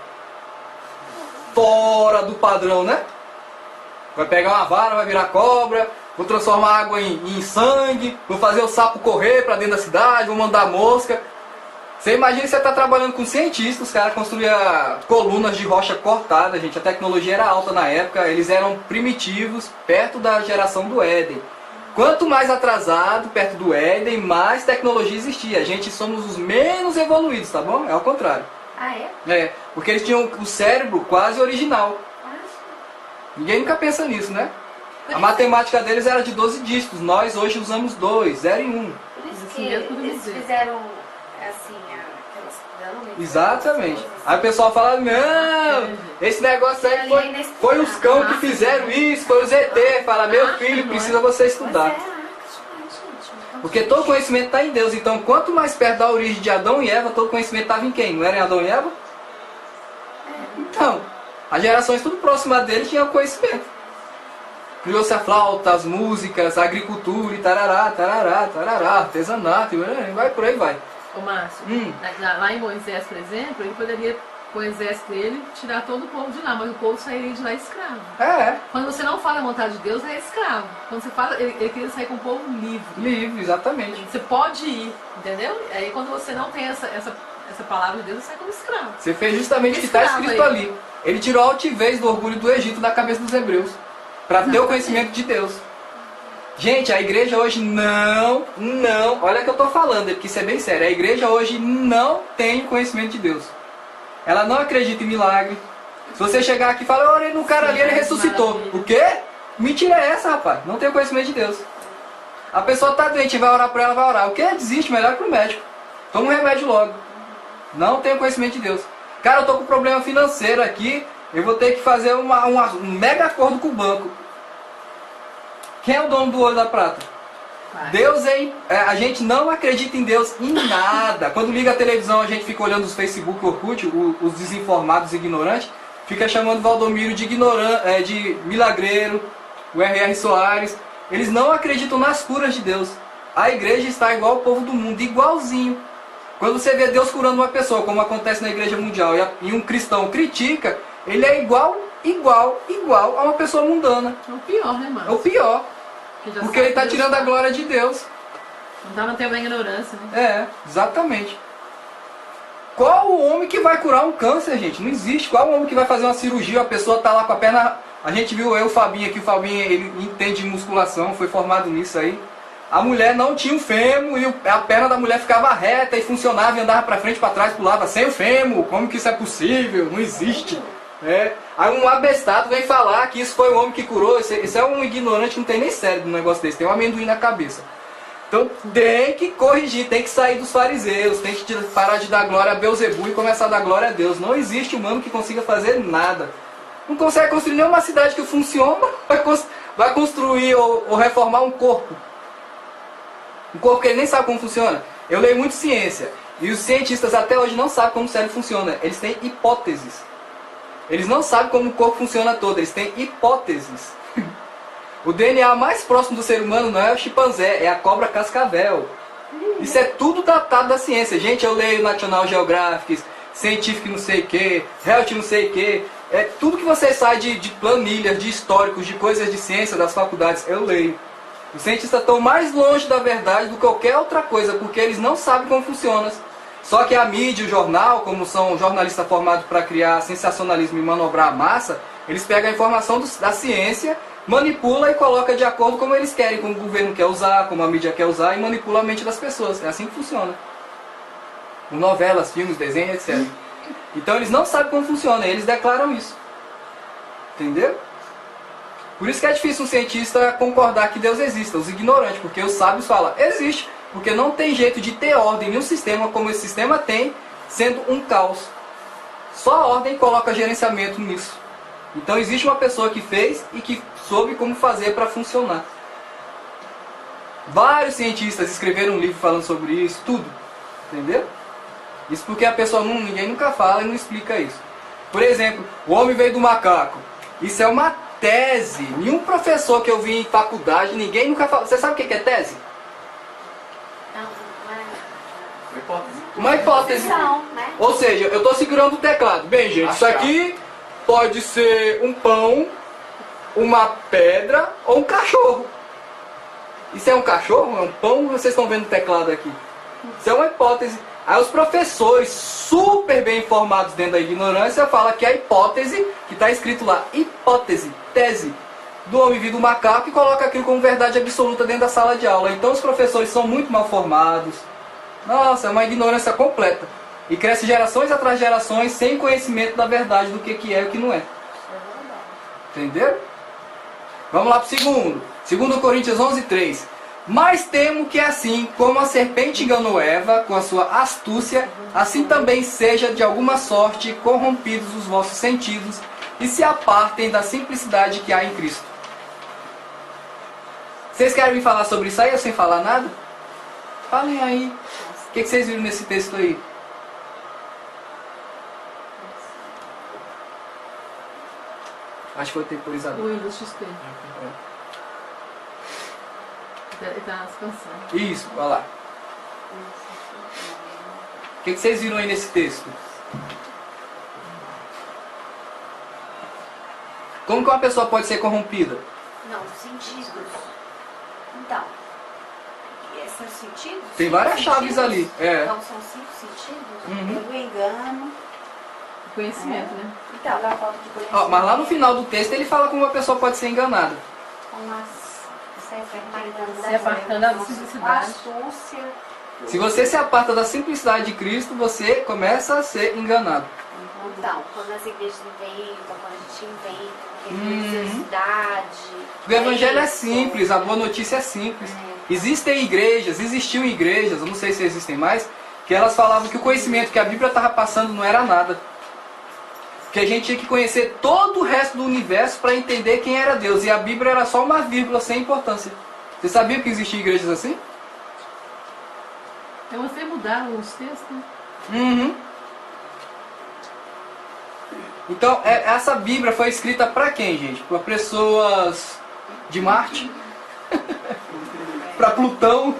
Fora do padrão, né? Vai pegar uma vara, vai virar cobra, vou transformar água em sangue, vou fazer o sapo correr para dentro da cidade, vou mandar mosca. Você imagina que você está trabalhando com cientistas, os caras construíam colunas de rocha cortada, gente. A tecnologia era alta na época, eles eram primitivos, perto da geração do Éden. Quanto mais atrasado, perto do Éden, mais tecnologia existia. A gente somos os menos evoluídos, tá bom? É ao contrário. Ah, é? É, porque eles tinham o cérebro quase original. Ninguém nunca pensa nisso, né? A matemática deles era de 12 dígitos, nós hoje usamos 2, 0 e 1. Por isso que eles fizeram assim, aquelas... Exatamente. Aí o pessoal fala, não, esse negócio aí foi os cão que fizeram isso, foi os ET. Fala, meu filho, precisa você estudar. Porque todo conhecimento está em Deus. Então, quanto mais perto da origem de Adão e Eva, todo conhecimento estava em quem? Não era em Adão e Eva? Então, as gerações tudo próximas dele tinham conhecimento. Criou-se a flauta, as músicas, a agricultura e tarará, tarará, tarará, artesanato, e vai por aí vai. Ô Márcio, lá em Moisés, por exemplo, ele poderia, com o exército dele, tirar todo o povo de lá, mas o povo sairia de lá escravo. É. Quando você não fala a vontade de Deus, é escravo. Quando você fala, ele queria sair com o povo livre. Livre, exatamente. Você pode ir, entendeu? Aí quando você não tem essa palavra de Deus, você sai como escravo. Você fez justamente o que está escrito ali. Ele tirou a altivez do orgulho do Egito da cabeça dos hebreus, para ter o conhecimento de Deus. Gente, a igreja hoje não, olha o que eu estou falando, porque isso é bem sério. A igreja hoje não tem conhecimento de Deus. Ela não acredita em milagre. Se você chegar aqui e falar, eu orei no cara ali, ele ressuscitou. O quê? Mentira é essa, rapaz? Não tem conhecimento de Deus. A pessoa está doente, vai orar por ela, vai orar. O quê? Desiste, melhor para o médico. Toma um remédio logo. Não tem conhecimento de Deus. Cara, eu estou com problema financeiro aqui, eu vou ter que fazer um mega acordo com o banco. Quem é o dono do ouro da prata? Deus a gente não acredita em Deus em nada. Quando liga a televisão, a gente fica olhando os Facebook, Orkut, os desinformados e ignorantes, fica chamando Valdomiro de milagreiro, o R.R. Soares. Eles não acreditam nas curas de Deus. A igreja está igual ao povo do mundo, igualzinho. Quando você vê Deus curando uma pessoa, como acontece na igreja mundial, e um cristão critica, ele é igual a uma pessoa mundana. É o pior, né, Márcio? É o pior. Porque ele está tirando a glória de Deus. Não dá pra ter uma ignorância, né? É, exatamente. Qual o homem que vai curar um câncer, gente? Não existe. Qual o homem que vai fazer uma cirurgia, a pessoa tá lá com a perna... A gente viu o Fabinho aqui, o Fabinho ele entende de musculação, foi formado nisso aí. A mulher não tinha um fêmur e a perna da mulher ficava reta e funcionava e andava pra frente, pra trás, pulava sem o fêmur. Como que isso é possível? Não existe. Aí um abestado vem falar que isso foi o homem que curou. Isso é um ignorante que não tem nem cérebro no negócio desse, tem um amendoim na cabeça. Então tem que corrigir, tem que sair dos fariseus, tem que parar de dar glória a Beelzebu e começar a dar glória a Deus. Não existe humano que consiga fazer nada. Não consegue construir nenhuma cidade que funciona, vai construir ou reformar um corpo. Um corpo que ele nem sabe como funciona. Eu leio muito ciência. E os cientistas até hoje não sabem como o cérebro funciona. Eles têm hipóteses. Eles não sabem como o corpo funciona todo. Eles têm hipóteses. O DNA mais próximo do ser humano não é o chimpanzé, é a cobra cascavel. Isso é tudo datado da ciência. Gente, eu leio National Geographic, Scientific não sei o que, Health não sei o que. É tudo que você sai de planilhas, de históricos, de coisas de ciência das faculdades, eu leio. Os cientistas estão mais longe da verdade do que qualquer outra coisa, porque eles não sabem como funciona. Só que a mídia, o jornal, como são jornalistas formados para criar sensacionalismo e manobrar a massa, eles pegam a informação da ciência, manipula e coloca de acordo como eles querem, como o governo quer usar, como a mídia quer usar, e manipula a mente das pessoas. É assim que funciona. Com novelas, filmes, desenhos, etc. Então eles não sabem como funciona, e eles declaram isso. Entendeu? Por isso que é difícil um cientista concordar que Deus exista, os ignorantes, porque os sábios falam, existe, porque não tem jeito de ter ordem em um sistema como esse sistema tem, sendo um caos. Só a ordem coloca gerenciamento nisso. Então existe uma pessoa que fez e que soube como fazer para funcionar. Vários cientistas escreveram um livro falando sobre isso, tudo. Entendeu? Isso porque a pessoa ninguém nunca fala e não explica isso. Por exemplo, o homem veio do macaco. Isso é uma tese. Nenhum professor que eu vi em faculdade, ninguém nunca fala. Você sabe o que é tese? Uma hipótese. Né? Ou seja, eu estou segurando o teclado. Bem, gente, isso aqui pode ser um pão, uma pedra ou um cachorro. Isso é um cachorro? É um pão? Vocês estão vendo o teclado aqui? Isso é uma hipótese. Aí os professores, super bem informados dentro da ignorância, falam que a hipótese, que está escrito lá, hipótese, tese, do homem vir do macaco, e coloca aquilo como verdade absoluta dentro da sala de aula. Então os professores são muito mal formados. Nossa, é uma ignorância completa. E cresce gerações atrás de gerações sem conhecimento da verdade do que é e o que não é. Entenderam? Vamos lá para o segundo. 2 Coríntios 11:3. Mas temo que assim como a serpente enganou Eva com a sua astúcia, assim também seja de alguma sorte corrompidos os vossos sentidos e se apartem da simplicidade que há em Cristo. Vocês querem me falar sobre isso aí ou sem falar nada? Falem aí. O que vocês viram nesse texto aí? Acho que foi temporizador. O Windows XP. Ele tá descansando. Isso, olha lá. O que vocês viram aí nesse texto? Como que uma pessoa pode ser corrompida? Não, sentidos. Então, esses sentidos? Tem várias Cinco chaves sentidos? ali. É. Então são 5 sentidos? Uhum. Pelo engano. Conhecimento, né? Então, da falta de conhecimento. Ó, mas lá no final do texto ele fala como uma pessoa pode ser enganada. Se apartando da simplicidade. Astúcia. Se você se aparta da simplicidade de Cristo, você começa a ser enganado. Então, quando as igrejas inventam, quando a gente inventa, Uhum. religiosidade. O evangelho é simples, a boa notícia é simples. Existem igrejas, existiam igrejas, eu não sei se existem mais, que elas falavam que o conhecimento que a Bíblia estava passando não era nada. Que a gente tinha que conhecer todo o resto do universo para entender quem era Deus. E a Bíblia era só uma vírgula sem importância. Você sabia que existiam igrejas assim? Eu gostei de mudar os textos, né? Uhum. Então, essa Bíblia foi escrita para quem, gente? Para pessoas de Marte? Para Plutão?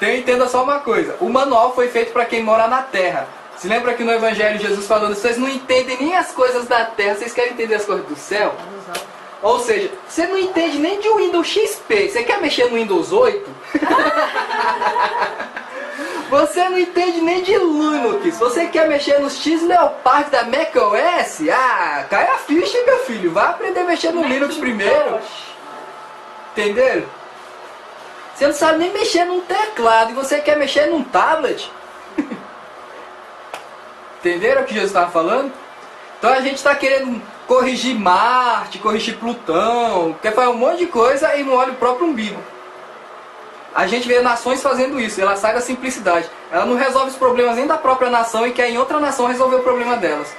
Entenda só uma coisa. O manual foi feito para quem mora na Terra. Se lembra que no Evangelho Jesus falando, vocês não entendem nem as coisas da Terra, vocês querem entender as coisas do céu? Ou seja, você não entende nem de Windows XP, você quer mexer no Windows 8? Você não entende nem de Linux, você quer mexer nos X-Leopard da macOS? Ah, cai a ficha, meu filho, vai aprender a mexer no Linux primeiro. Entenderam? Você não sabe nem mexer num teclado e você quer mexer num tablet? Entenderam o que Jesus estava falando? Então a gente está querendo corrigir Marte, corrigir Plutão, quer fazer um monte de coisa e não olha o próprio umbigo. A gente vê nações fazendo isso, ela sai da simplicidade. Ela não resolve os problemas nem da própria nação e quer em outra nação resolver o problema delas.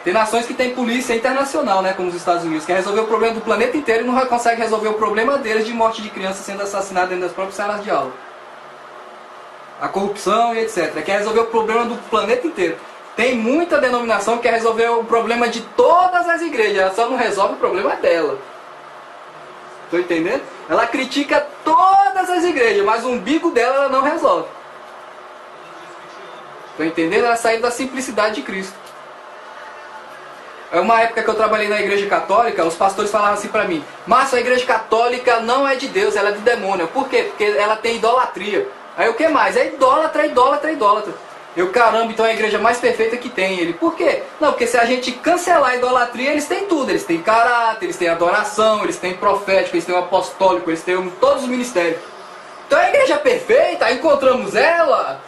Tem nações que tem polícia internacional, né, como os Estados Unidos, que quer resolver o problema do planeta inteiro e não consegue resolver o problema deles de morte de crianças sendo assassinadas dentro das próprias salas de aula. a corrupção e etc. Quer resolver o problema do planeta inteiro. Tem muita denominação que quer resolver o problema de todas as igrejas, ela só não resolve o problema dela. Estou entendendo? Ela critica todas as igrejas, mas o umbigo dela ela não resolve. Estou entendendo? Ela saiu da simplicidade de Cristo. É uma época que eu trabalhei na igreja católica, os pastores falavam assim pra mim: Márcio, a igreja católica não é de Deus, ela é do demônio. Por quê? Porque ela tem idolatria. Aí o que mais? É idólatra, idólatra, idólatra. Eu, caramba, então é a igreja mais perfeita que tem. Ele, por quê? Não, porque se a gente cancelar a idolatria, eles têm tudo. Eles têm caráter, eles têm adoração, eles têm profético, eles têm o apostólico, eles têm todos os ministérios. Então é a igreja perfeita, aí encontramos ela.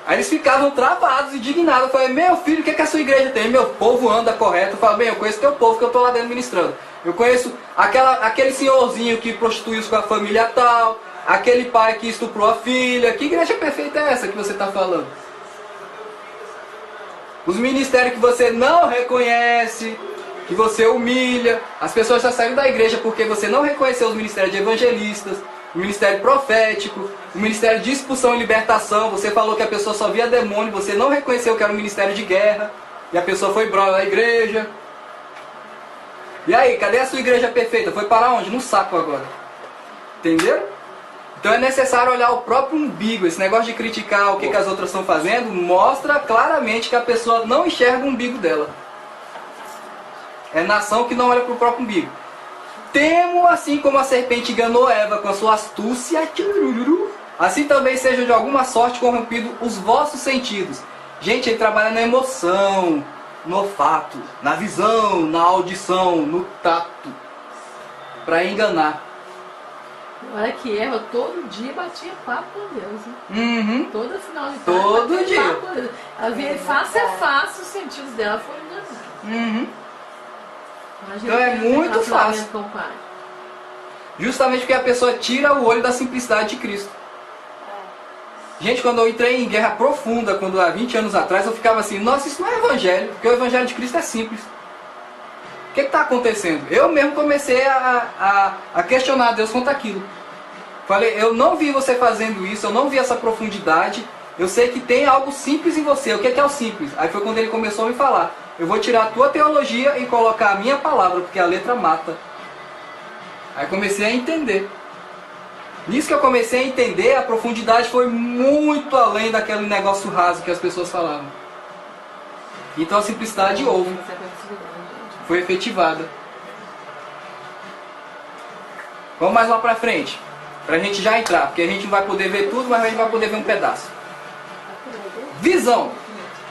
Aí eles ficavam travados, indignados. Eu falei: meu filho, o que, é que a sua igreja tem? Meu povo anda correto. Eu falei: bem, eu conheço teu povo que eu estou lá dentro ministrando. Eu conheço aquele senhorzinho que prostituiu com a família tal, aquele pai que estuprou a filha. Que igreja perfeita é essa que você está falando? Os ministérios que você não reconhece, que você humilha. As pessoas já saíram da igreja porque você não reconheceu os ministérios de evangelistas, o ministério profético, o ministério de expulsão e libertação. Você falou que a pessoa só via demônio, você não reconheceu que era um ministério de guerra, e a pessoa foi brava na igreja. E aí, cadê a sua igreja perfeita? Foi para onde? No saco agora. Entenderam? Então é necessário olhar o próprio umbigo. Esse negócio de criticar o que as outras estão fazendo mostra claramente que a pessoa não enxerga o umbigo dela. É nação que não olha para o próprio umbigo. Temo, assim como a serpente enganou Eva com a sua astúcia, assim também sejam de alguma sorte corrompidos os vossos sentidos. Gente, ele trabalha na emoção, no olfato, na visão, na audição, no tato, para enganar. Olha que Eva todo dia batia papo com Deus. Né? Uhum. Todo final de tarde. Todo dia. Papo com Deus. Ela via face a face, os sentidos dela foram enganados. Uhum. Imagina Então é que ela tem muito relacionamento fácil. com o pai. Justamente porque a pessoa tira o olho da simplicidade de Cristo. Gente, quando eu entrei em guerra profunda, quando há 20 anos atrás, eu ficava assim: nossa, isso não é evangelho, porque o evangelho de Cristo é simples. O que está acontecendo? Eu mesmo comecei a questionar Deus quanto aquilo. Falei: eu não vi você fazendo isso, eu não vi essa profundidade, eu sei que tem algo simples em você. O que é o simples? Aí foi quando ele começou a me falar: eu vou tirar a tua teologia e colocar a minha palavra, porque a letra mata. Aí comecei a entender. Nisso que eu comecei a entender, a profundidade foi muito além daquele negócio raso que as pessoas falavam. Então a simplicidade houve. Foi efetivada. Vamos mais lá pra frente. Pra gente já entrar, porque a gente não vai poder ver tudo, mas a gente vai poder ver um pedaço. Visão.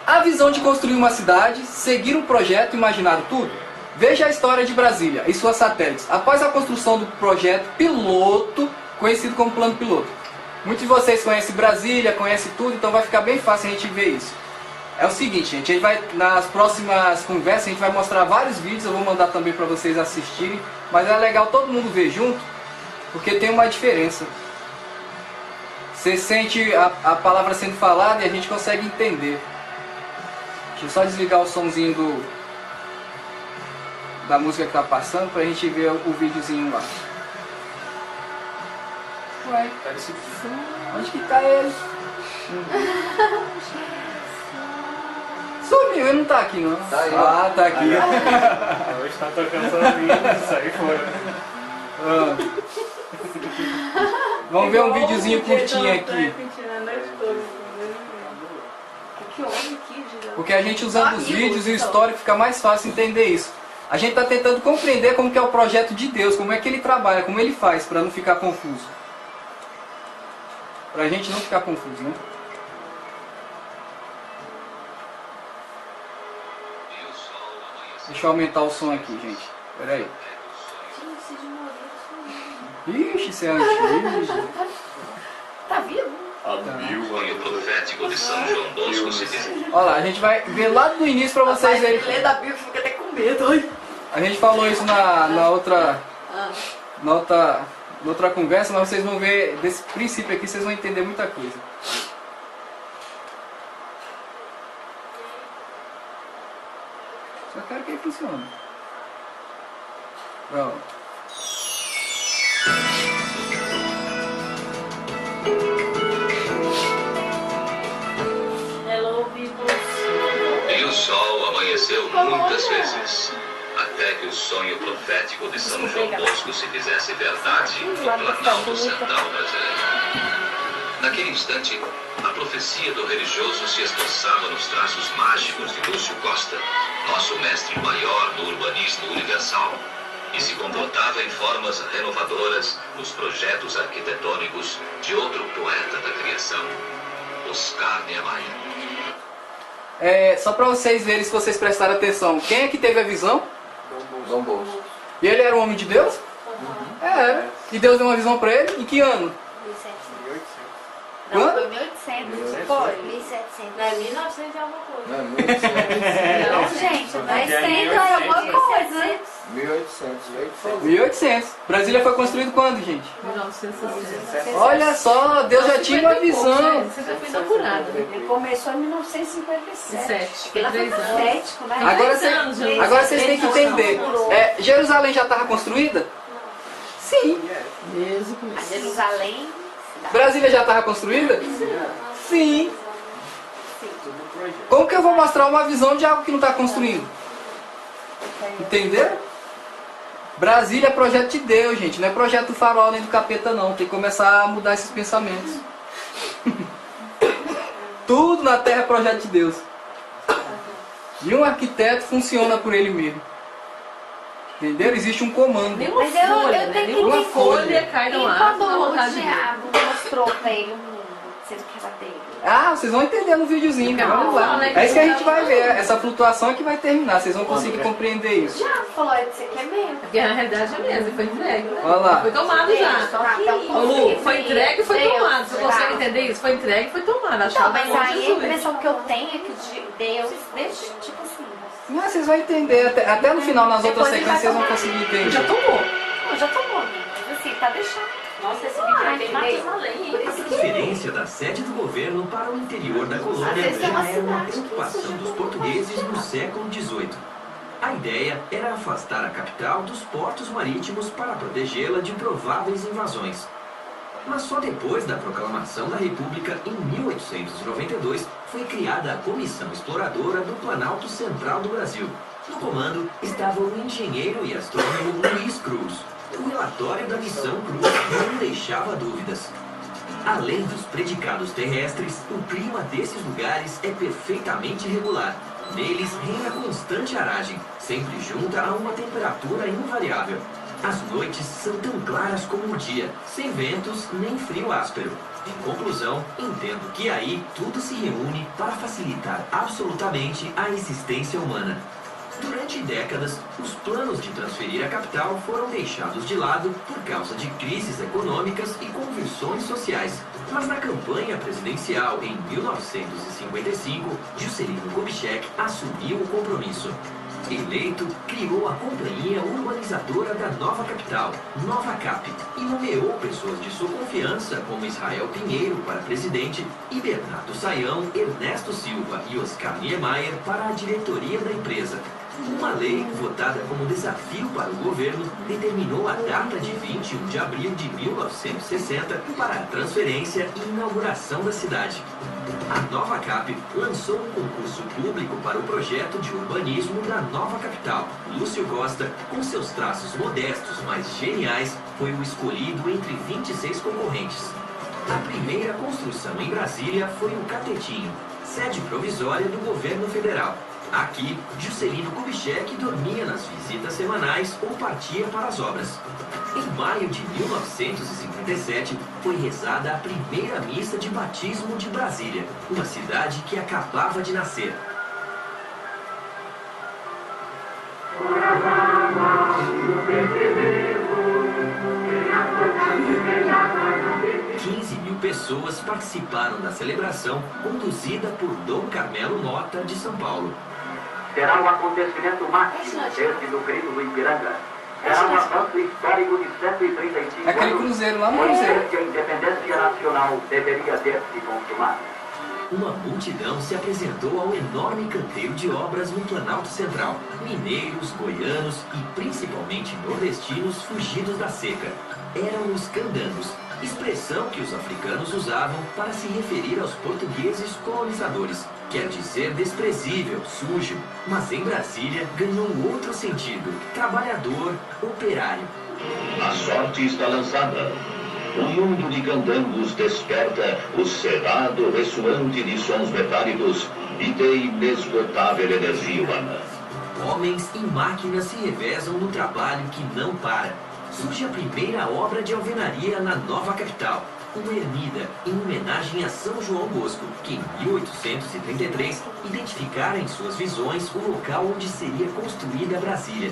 A visão de construir uma cidade, seguir um projeto, imaginar tudo. Veja a história de Brasília e suas satélites. Após a construção do projeto piloto, conhecido como plano piloto. Muitos de vocês conhecem Brasília, conhecem tudo, então vai ficar bem fácil a gente ver isso. É o seguinte, gente, a gente vai, nas próximas conversas, a gente vai mostrar vários vídeos, eu vou mandar também para vocês assistirem, mas é legal todo mundo ver junto, porque tem uma diferença. Você sente a palavra sendo falada e a gente consegue entender. Deixa eu só desligar o somzinho da música que tá passando pra gente ver o videozinho lá. Ué, onde que tá ele? Sumiu, ele não tá aqui não. Tá aí. Ah, tá aqui. Hoje tá tocando sozinho, sai fora. Vamos ver um videozinho curtinho aqui. Porque a gente usando os vídeos e o histórico fica mais fácil entender isso. A gente está tentando compreender como que é o projeto de Deus, como é que ele trabalha, como ele faz, para não ficar confuso. Para a gente não ficar confuso, né? Deixa eu aumentar o som aqui, gente. Espera aí. Ixi, isso é antigo. Tá vivo? Quando o profético de São João Bosco se diz. Olha lá, a gente vai ver lá do início para vocês verem. Lê da Bíblia, fica até com medo. A gente falou isso na outra conversa, mas vocês vão ver desse princípio aqui, vocês vão entender muita coisa. Só quero que ele funcione. Pronto. aconteceu muitas vezes, até que o sonho profético de São João Bosco se fizesse verdade no Planalto Central brasileiro. Naquele instante, a profecia do religioso se esboçava nos traços mágicos de Lúcio Costa, nosso mestre maior no urbanismo universal, e se comportava em formas renovadoras nos projetos arquitetônicos de outro poeta da criação, Oscar Niemeyer. Só para vocês verem, se vocês prestarem atenção, quem é que teve a visão? Dom Bosco. E ele era um homem de Deus? Era. E Deus deu uma visão para ele? Em que ano? 1700. Não, Quando? foi 1800. Foi, 1700. Não é 1900 e alguma coisa. Não, 1800. Não, gente, mas É 100 é alguma coisa. 1800. 1800. Brasília foi construído quando, gente? 1960. Olha só, Deus já tinha uma visão. Você já foi inaugurado. Ele começou em 1957. 17. Porque ela foi 3 anos. profético, né? Agora vocês têm que entender. Jerusalém já estava construída? Sim. Desde o A começo. Jerusalém. Brasília já estava construída? Sim. Como que eu vou mostrar uma visão de algo que não está construído? Entenderam? Brasília é projeto de Deus, gente. Não é projeto do farol nem do capeta, não. Tem que começar a mudar esses pensamentos. Tudo na Terra é projeto de Deus. E um arquiteto funciona por ele mesmo. Entenderam? Existe um comando. Nenhuma Mas eu folha, né? tenho que Nenhuma entender. folha cai E no ar quando na o vontade de Deus. diabo mostrou pra ele o mundo, sendo que era dele. Ah, vocês vão entender no videozinho. Vamos lá. É isso que a gente vai ver. Essa flutuação é que vai terminar. Vocês vão conseguir compreender O isso. diabo falou, isso aqui é meu. Porque na realidade é mesmo, foi entregue. Né? Olha lá. Foi tomado já. Só que Ô, Lu, foi entregue e foi Deus, tomado. Você consegue tá? entender isso? Foi entregue e foi tomado. Não, Achado mas na mão de aí a Jesus. impressão que eu tenho é que Deus deixa, tipo assim, Mas vocês vão entender. Até no final, nas outras Depois ele vai sequências, vocês vão tomar. conseguir Já entender. tomou. já tomou, né? Mas assim, tá deixando. Nossa, esse vídeo é bem Matusalém. Por A isso que transferência da sede do governo para o interior da colônia vezes é uma já era uma cidade, preocupação isso já dos foi portugueses no século XVIII. A ideia era afastar a capital dos portos marítimos para protegê-la de prováveis invasões. Mas só depois da proclamação da República, em 1892, foi criada a Comissão Exploradora do Planalto Central do Brasil. No comando estava o engenheiro e astrônomo Luiz Cruz. O relatório da missão Cruz não deixava dúvidas. Além dos predicados terrestres, o clima desses lugares é perfeitamente regular. Neles reina constante aragem, sempre junta a uma temperatura invariável. As noites são tão claras como o dia, sem ventos nem frio áspero. Em conclusão, entendo que aí tudo se reúne para facilitar absolutamente a existência humana. Durante décadas, os planos de transferir a capital foram deixados de lado por causa de crises econômicas e convulsões sociais. Mas na campanha presidencial em 1955, Juscelino Kubitschek assumiu o compromisso. Eleito, criou a Companhia Urbanizadora da Nova Capital, Nova Cap, e nomeou pessoas de sua confiança como Israel Pinheiro para presidente e Bernardo Saião, Ernesto Silva e Oscar Niemeyer para a diretoria da empresa. Uma lei, votada como desafio para o governo, determinou a data de 21 de abril de 1960 para a transferência e inauguração da cidade. A Nova Cap lançou um concurso público para o projeto de urbanismo da nova capital. Lúcio Costa, com seus traços modestos, mas geniais, foi o escolhido entre 26 concorrentes. A primeira construção em Brasília foi o Catetinho, sede provisória do governo federal. Aqui, Juscelino Kubitschek dormia nas visitas semanais ou partia para as obras. Em maio de 1957, foi rezada a primeira missa de batismo de Brasília, uma cidade que acabava de nascer. Mil pessoas participaram da celebração conduzida por Dom Carmelo Mota, de São Paulo. Será um acontecimento máximo desde do grito do Ipiranga. Será um avanço histórico de 135 É aquele anos cruzeiro lá no cruzeiro. que a independência nacional deveria ter se consumado. Uma multidão se apresentou ao enorme canteiro de obras no Planalto Central. Mineiros, goianos e principalmente nordestinos fugidos da seca. Eram os candangos, expressão que os africanos usavam para se referir aos portugueses colonizadores. Quer dizer desprezível, sujo, mas em Brasília ganhou outro sentido: trabalhador, operário. A sorte está lançada. O mundo de candangos desperta o cerrado ressoante de sons metálicos e de inesgotável energia humana. Homens e máquinas se revezam no trabalho que não para. Surge a primeira obra de alvenaria na nova capital, uma ermida em homenagem a São João Bosco, que em 1833 identificara em suas visões o local onde seria construída Brasília.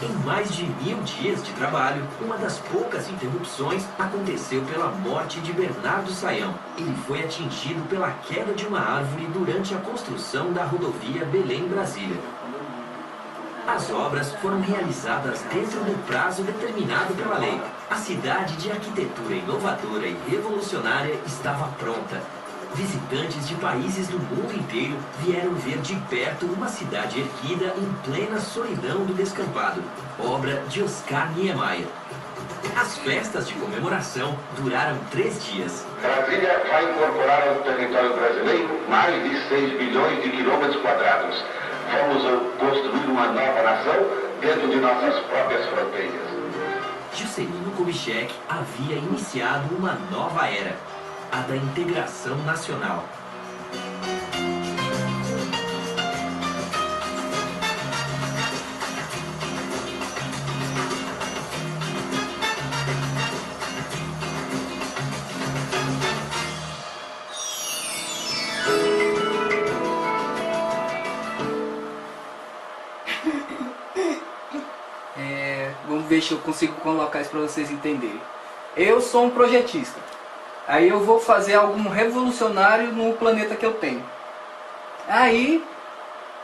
Em mais de 1000 dias de trabalho, uma das poucas interrupções aconteceu pela morte de Bernardo Saião. Ele foi atingido pela queda de uma árvore durante a construção da rodovia Belém-Brasília. As obras foram realizadas dentro do prazo determinado pela lei. A cidade de arquitetura inovadora e revolucionária estava pronta. Visitantes de países do mundo inteiro vieram ver de perto uma cidade erguida em plena solidão do descampado, obra de Oscar Niemeyer. As festas de comemoração duraram 3 dias. Brasília vai incorporar ao território brasileiro mais de 6 bilhões de quilômetros quadrados. Vamos construir uma nova nação dentro de nossas próprias fronteiras. Juscelino Kubitschek havia iniciado uma nova era, a da integração nacional. Vamos ver se eu consigo colocar isso para vocês entenderem. Eu sou um projetista. Aí eu vou fazer algo revolucionário no planeta que eu tenho. Aí,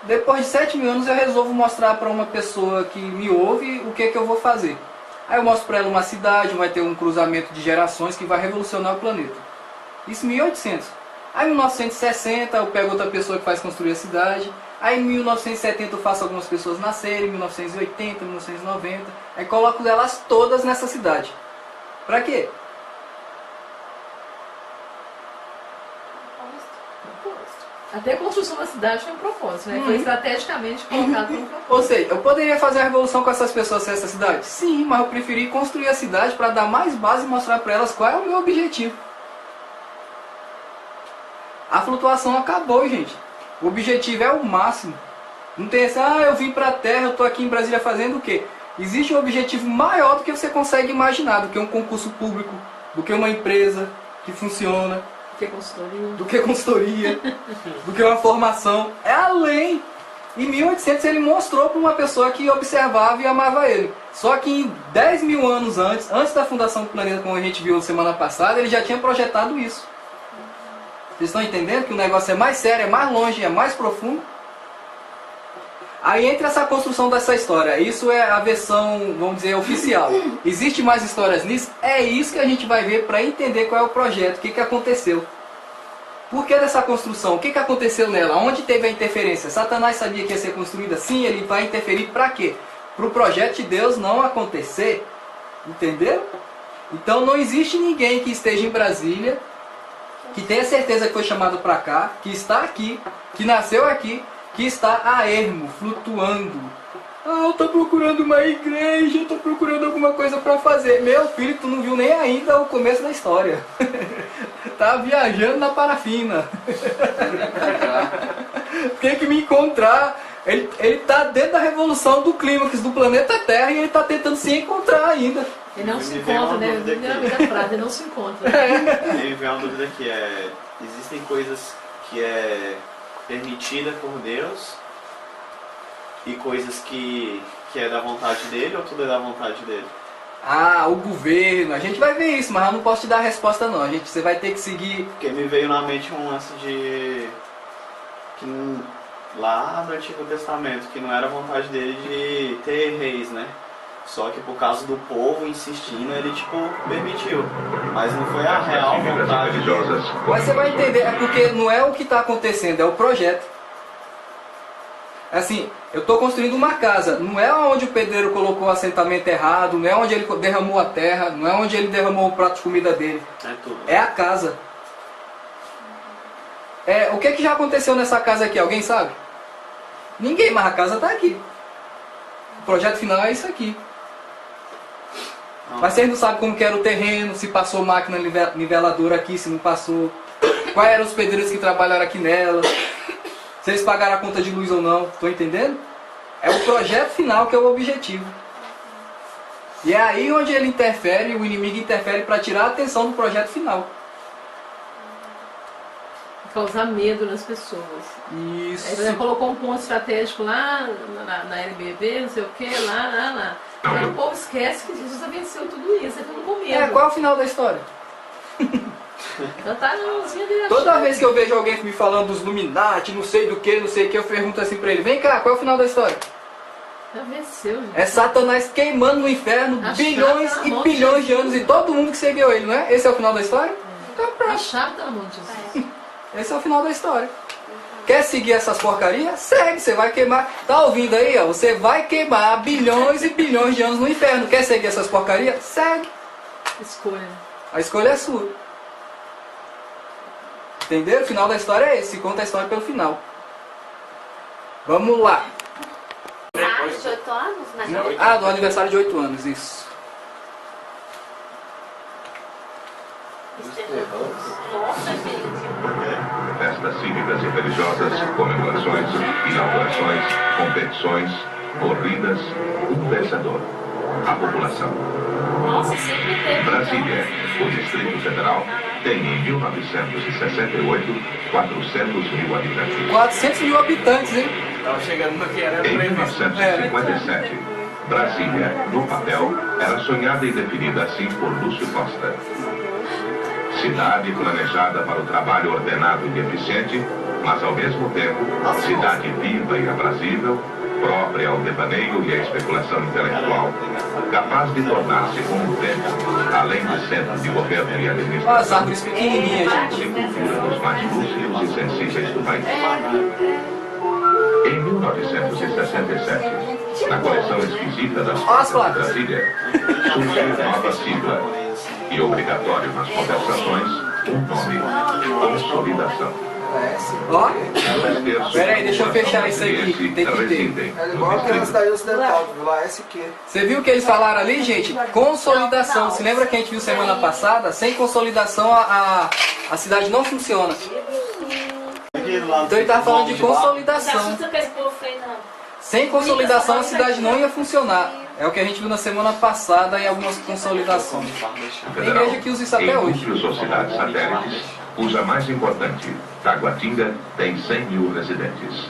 depois de 7.000 anos, eu resolvo mostrar para uma pessoa que me ouve o que é que eu vou fazer. Aí eu mostro para ela uma cidade, vai ter um cruzamento de gerações que vai revolucionar o planeta. Isso em 1800. Aí em 1960 eu pego outra pessoa que faz construir a cidade. Aí em 1970 eu faço algumas pessoas nascerem, em 1980, 1990. Aí coloco elas todas nessa cidade. Pra quê? Até a construção da cidade tem um propósito, né? Foi estrategicamente colocado como propósito. Ou seja, eu poderia fazer a revolução com essas pessoas sem essa cidade? Sim, mas eu preferi construir a cidade para dar mais base e mostrar para elas qual é o meu objetivo. A flutuação acabou, gente. O objetivo é o máximo. Não tem esse, eu vim para a Terra, eu estou aqui em Brasília fazendo o quê? Existe um objetivo maior do que você consegue imaginar, do que um concurso público, do que uma empresa que funciona, do que consultoria, do que uma formação. É além. Em 1800 ele mostrou para uma pessoa que observava e amava ele. Só que em 10.000 anos antes da fundação do planeta, como a gente viu semana passada, ele já tinha projetado isso. Vocês estão entendendo que o negócio é mais sério, é mais longe, é mais profundo? Aí entra essa construção dessa história. Isso é a versão, vamos dizer, oficial. Existe mais histórias nisso? É isso que a gente vai ver para entender qual é o projeto, o que aconteceu. Por que dessa construção? O que aconteceu nela? Onde teve a interferência? Satanás sabia que ia ser construída? Sim, ele vai interferir para quê? Para o projeto de Deus não acontecer. Entenderam? Então não existe ninguém que esteja em Brasília, que tenha certeza que foi chamado para cá, que está aqui, que nasceu aqui, que está a ermo, flutuando. Eu estou procurando uma igreja, eu estou procurando alguma coisa para fazer. Meu filho, tu não viu nem ainda o começo da história. Tá viajando na parafina. Tem que me encontrar. Ele está dentro da revolução do clímax do planeta Terra e ele está tentando se encontrar ainda. Ele não se encontra, né? A frase, ele não se encontra. Me vem uma dúvida que é: existem coisas que é permitida por Deus e coisas que é da vontade dele, ou tudo é da vontade dele? O governo, a gente vai ver isso, mas eu não posso te dar a resposta não. Você vai ter que seguir. Porque me veio na mente um lance de que lá no Antigo Testamento, que não era vontade dele de ter reis, né? Só que por causa do povo insistindo, ele permitiu. Mas não foi a real vontade dele. Mas você vai entender, é porque não é o que está acontecendo, é o projeto. Assim, eu estou construindo uma casa. Não é onde o pedreiro colocou o assentamento errado, não é onde ele derramou a terra, não é onde ele derramou o prato de comida dele. É tudo. É a casa. O que já aconteceu nessa casa aqui? Alguém sabe? Ninguém, mas a casa está aqui. O projeto final é isso aqui. Mas vocês não sabem como que era o terreno, se passou máquina niveladora aqui, se não passou. Quais eram os pedreiros que trabalharam aqui nela. Se eles pagaram a conta de luz ou não. Estão entendendo? É o projeto final que é o objetivo. E é aí onde ele interfere, o inimigo interfere para tirar a atenção do projeto final. Causar medo nas pessoas. Isso. Aí você colocou um ponto estratégico lá na LBB, não sei o que, lá. Aí o povo esquece que Jesus já venceu tudo isso, ele não com medo. Qual é o final da história? Então tá na mãozinha dele. Toda vez que eu vejo alguém me falando dos Illuminati, não sei do que, não sei o que, eu pergunto assim pra ele, vem cá, qual é o final da história? Já venceu, gente. É Satanás queimando no inferno bilhões e bilhões de anos e todo mundo que seguiu ele, não é? Esse é o final da história? Então pronto. A chave tá na mão de Jesus. Esse é o final da história. Quer seguir essas porcarias? Segue, você vai queimar. Tá ouvindo aí, ó? Você vai queimar bilhões e bilhões de anos no inferno. Quer seguir essas porcarias? Segue. Escolha. A escolha é sua. Entenderam? O final da história é esse. Se conta a história pelo final. Vamos lá. De 8 anos, né? Ah, do aniversário de 8 anos, isso. Festas cívicas e religiosas, comemorações, inaugurações, competições, corridas, um vencedor. A população. Brasília, o Distrito Federal, tem em 1968 400 mil habitantes. 400 mil habitantes, hein? Estava chegando no que era Em previsto. 1957, Brasília, no papel, era sonhada e definida assim por Lúcio Costa. Cidade planejada para o trabalho ordenado e eficiente, mas ao mesmo tempo, cidade viva e aprazível, própria ao devaneio e à especulação intelectual, capaz de tornar-se com o tempo, além de centro de governo e Olha as administração, árvores pequenininhas, gente. de cultura dos mais lúcidos e sensíveis do país. Em 1967, na coleção esquisita das As Portas de placas. Brasília, surgiu nova sigla e obrigatório nas conversações, um nome: consolidação. Ó, Pera peraí, deixa eu fechar isso aqui, tem que ter. É igual aquela cidade ocidental, viu lá? SQ. Você viu o que eles falaram ali, gente? Consolidação. Se lembra que a gente viu semana passada? Sem consolidação a cidade não funciona. Então ele estava falando de consolidação. Sem consolidação a cidade não ia funcionar. É o que a gente viu na semana passada em algumas consolidações. Tem igreja que usa isso até hoje. Em núcleos ou cidades satélites, cuja mais importante, Taguatinga, tem 100 mil residentes.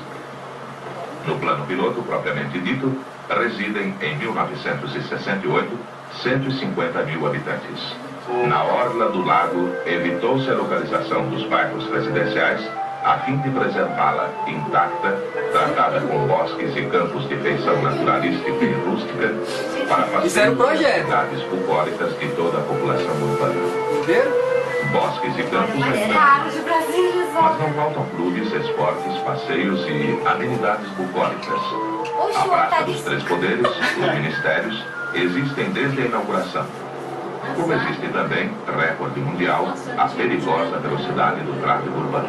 No plano piloto, propriamente dito, residem em 1968 150 mil habitantes. Na orla do lago, evitou-se a localização dos bairros residenciais a fim de preservá-la intacta, tratada com bosques e campos de feição naturalística e rústica, para Isso era o fazer projeto. atividades bucólicas de toda a população urbana. Viram? Bosques e campos É raro de Brasília, mas não faltam clubes, esportes, passeios e amenidades bucólicas. A Praça dos Três Poderes, os ministérios, existem desde a inauguração. Como existe também, recorde mundial, a perigosa velocidade do tráfego urbano.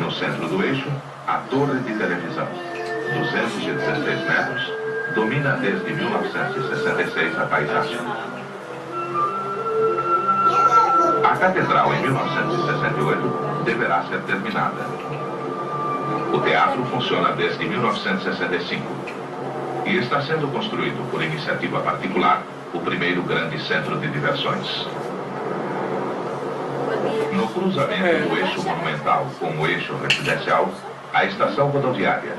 No centro do eixo, a torre de televisão, 216 metros, domina desde 1966 a paisagem. A catedral, em 1968, deverá ser terminada. O teatro funciona desde 1965 e está sendo construído por iniciativa particular o primeiro grande centro de diversões. No cruzamento do eixo monumental com o eixo residencial, a estação rodoviária,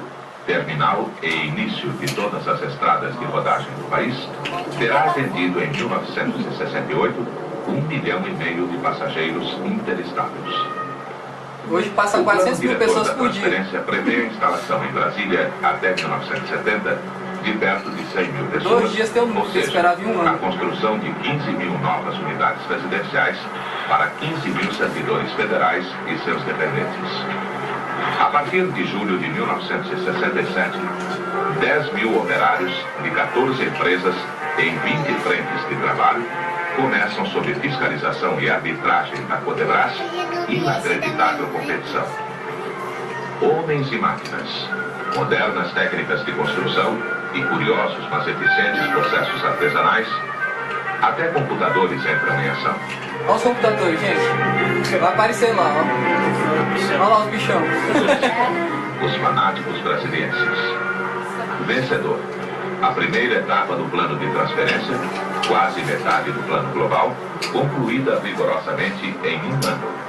terminal e início de todas as estradas de rodagem do país, terá atendido em 1968 1,5 milhão de passageiros interestados. Hoje passa 400 mil pessoas por A dia. transferência prevê a instalação em Brasília até 1970 de perto de 100 mil pessoas. 2 dias tem um ou número, seja, esperava em um a ano. construção de 15 mil novas unidades residenciais para 15 mil servidores federais e seus dependentes. A partir de julho de 1967, 10 mil operários de 14 empresas em 20 frentes de trabalho começam sob fiscalização e arbitragem da Codebras inacreditável competição. Homens e máquinas, modernas técnicas de construção e curiosos, mas eficientes processos artesanais, até computadores entram em ação. Olha os computadores, gente. Vai aparecer lá, ó. Olha lá os bichão. Os fanáticos brasilienses. Vencedor. A primeira etapa do plano de transferência, quase metade do plano global, concluída vigorosamente em um ano.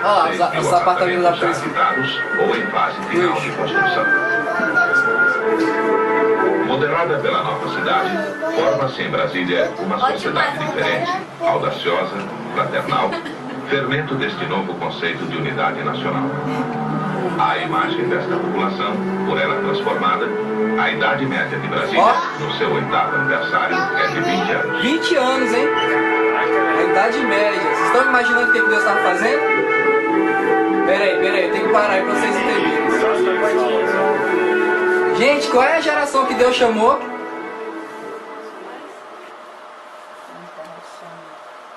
Olha lá, os apartamentos da já citados ou em fase final de construção. Moderada pela nova cidade, forma-se em Brasília uma sociedade diferente, audaciosa, fraternal, fermento deste novo conceito de unidade nacional. A imagem desta população, por ela transformada, a idade média de Brasília, no seu 8º aniversário, é de 20 anos. 20 anos, hein? A idade média. Vocês estão imaginando o que Deus estava fazendo? Peraí, tem que parar aí pra vocês entenderem. Gente, qual é a geração que Deus chamou?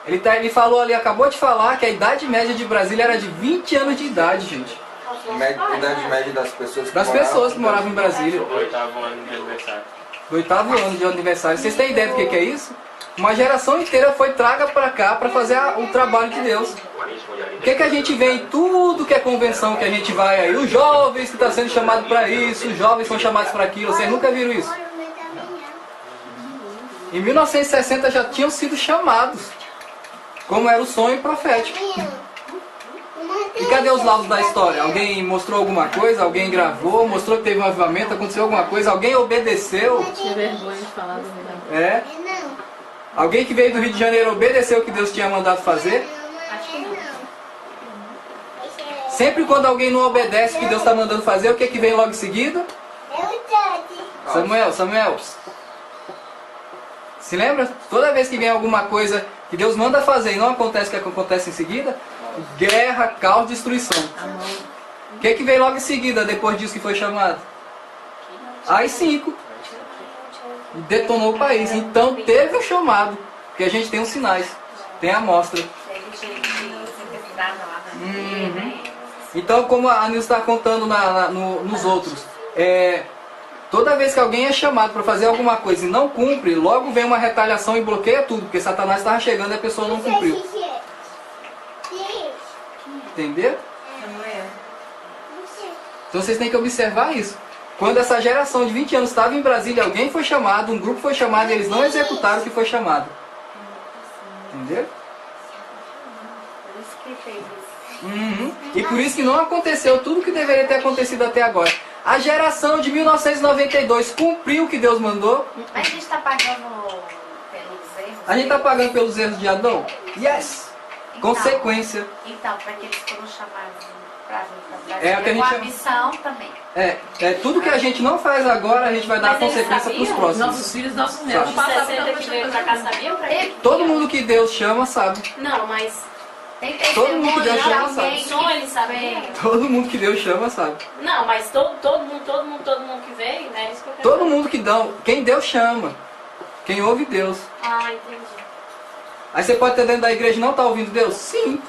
Ele falou ali, acabou de falar que a idade média de Brasília era de 20 anos de idade, gente. A idade média das pessoas que moravam em Brasília. Do 8º ano de aniversário. Do 8º ano de aniversário. Vocês têm ideia do que é isso? Uma geração inteira foi traga pra cá pra fazer o trabalho de Deus. O que a gente vê em tudo que é convenção que a gente vai aí? Os jovens que estão sendo chamados para isso, os jovens são chamados para aquilo. Vocês nunca viram isso? Em 1960 já tinham sido chamados. Como era o sonho profético. E cadê os laudos da história? Alguém mostrou alguma coisa? Alguém gravou? Mostrou que teve um avivamento? Aconteceu alguma coisa? Alguém obedeceu? Tinha vergonha de falar do Rio. É? Alguém que veio do Rio de Janeiro obedeceu o que Deus tinha mandado fazer? Acho que não. Sempre quando alguém não obedece o que Deus está mandando fazer, o que vem logo em seguida? Samuel. Se lembra? Toda vez que vem alguma coisa que Deus manda fazer e não acontece o que acontece em seguida? Guerra, caos, destruição. O que vem logo em seguida, depois disso que foi chamado? AI-5. Detonou o país. Então teve um chamado. Porque a gente tem os sinais. Tem a amostra. Então, como a Nilce está contando nos outros, toda vez que alguém é chamado para fazer alguma coisa e não cumpre, logo vem uma retaliação e bloqueia tudo, porque Satanás estava chegando e a pessoa não cumpriu. Entendeu? Então vocês têm que observar isso. Quando essa geração de 20 anos estava em Brasília, alguém foi chamado, um grupo foi chamado e eles não executaram o que foi chamado. Entendeu? E por isso que não aconteceu tudo o que deveria ter acontecido até agora. A geração de 1992 cumpriu o que Deus mandou. Mas a gente está pagando pelos erros? A gente está pagando pelos erros de Adão? Yes! Então, consequência. Então, para que eles foram chamados para vir para É o que a gente com a chama- missão também. Tudo que a gente não faz agora, a gente vai dar Mas eles consequência para os sabiam? próximos. Nossos filhos, nossos netos Sabe. passavam 60 pela que veio pra cá sabiam pra quê? Todo mundo que Deus chama sabe. Não, mas Tem Todo mundo que Deus testemunho de chama alguém sabe. Só que eles sabiam. veio. Todo mundo que Deus chama sabe. não, mas todo mundo que veio, né? Isso que eu quero Todo saber. mundo que dá. Quem Deus chama. Quem ouve Deus. Ah, entendi. Aí você pode estar dentro da igreja e não estar ouvindo Deus? Sim.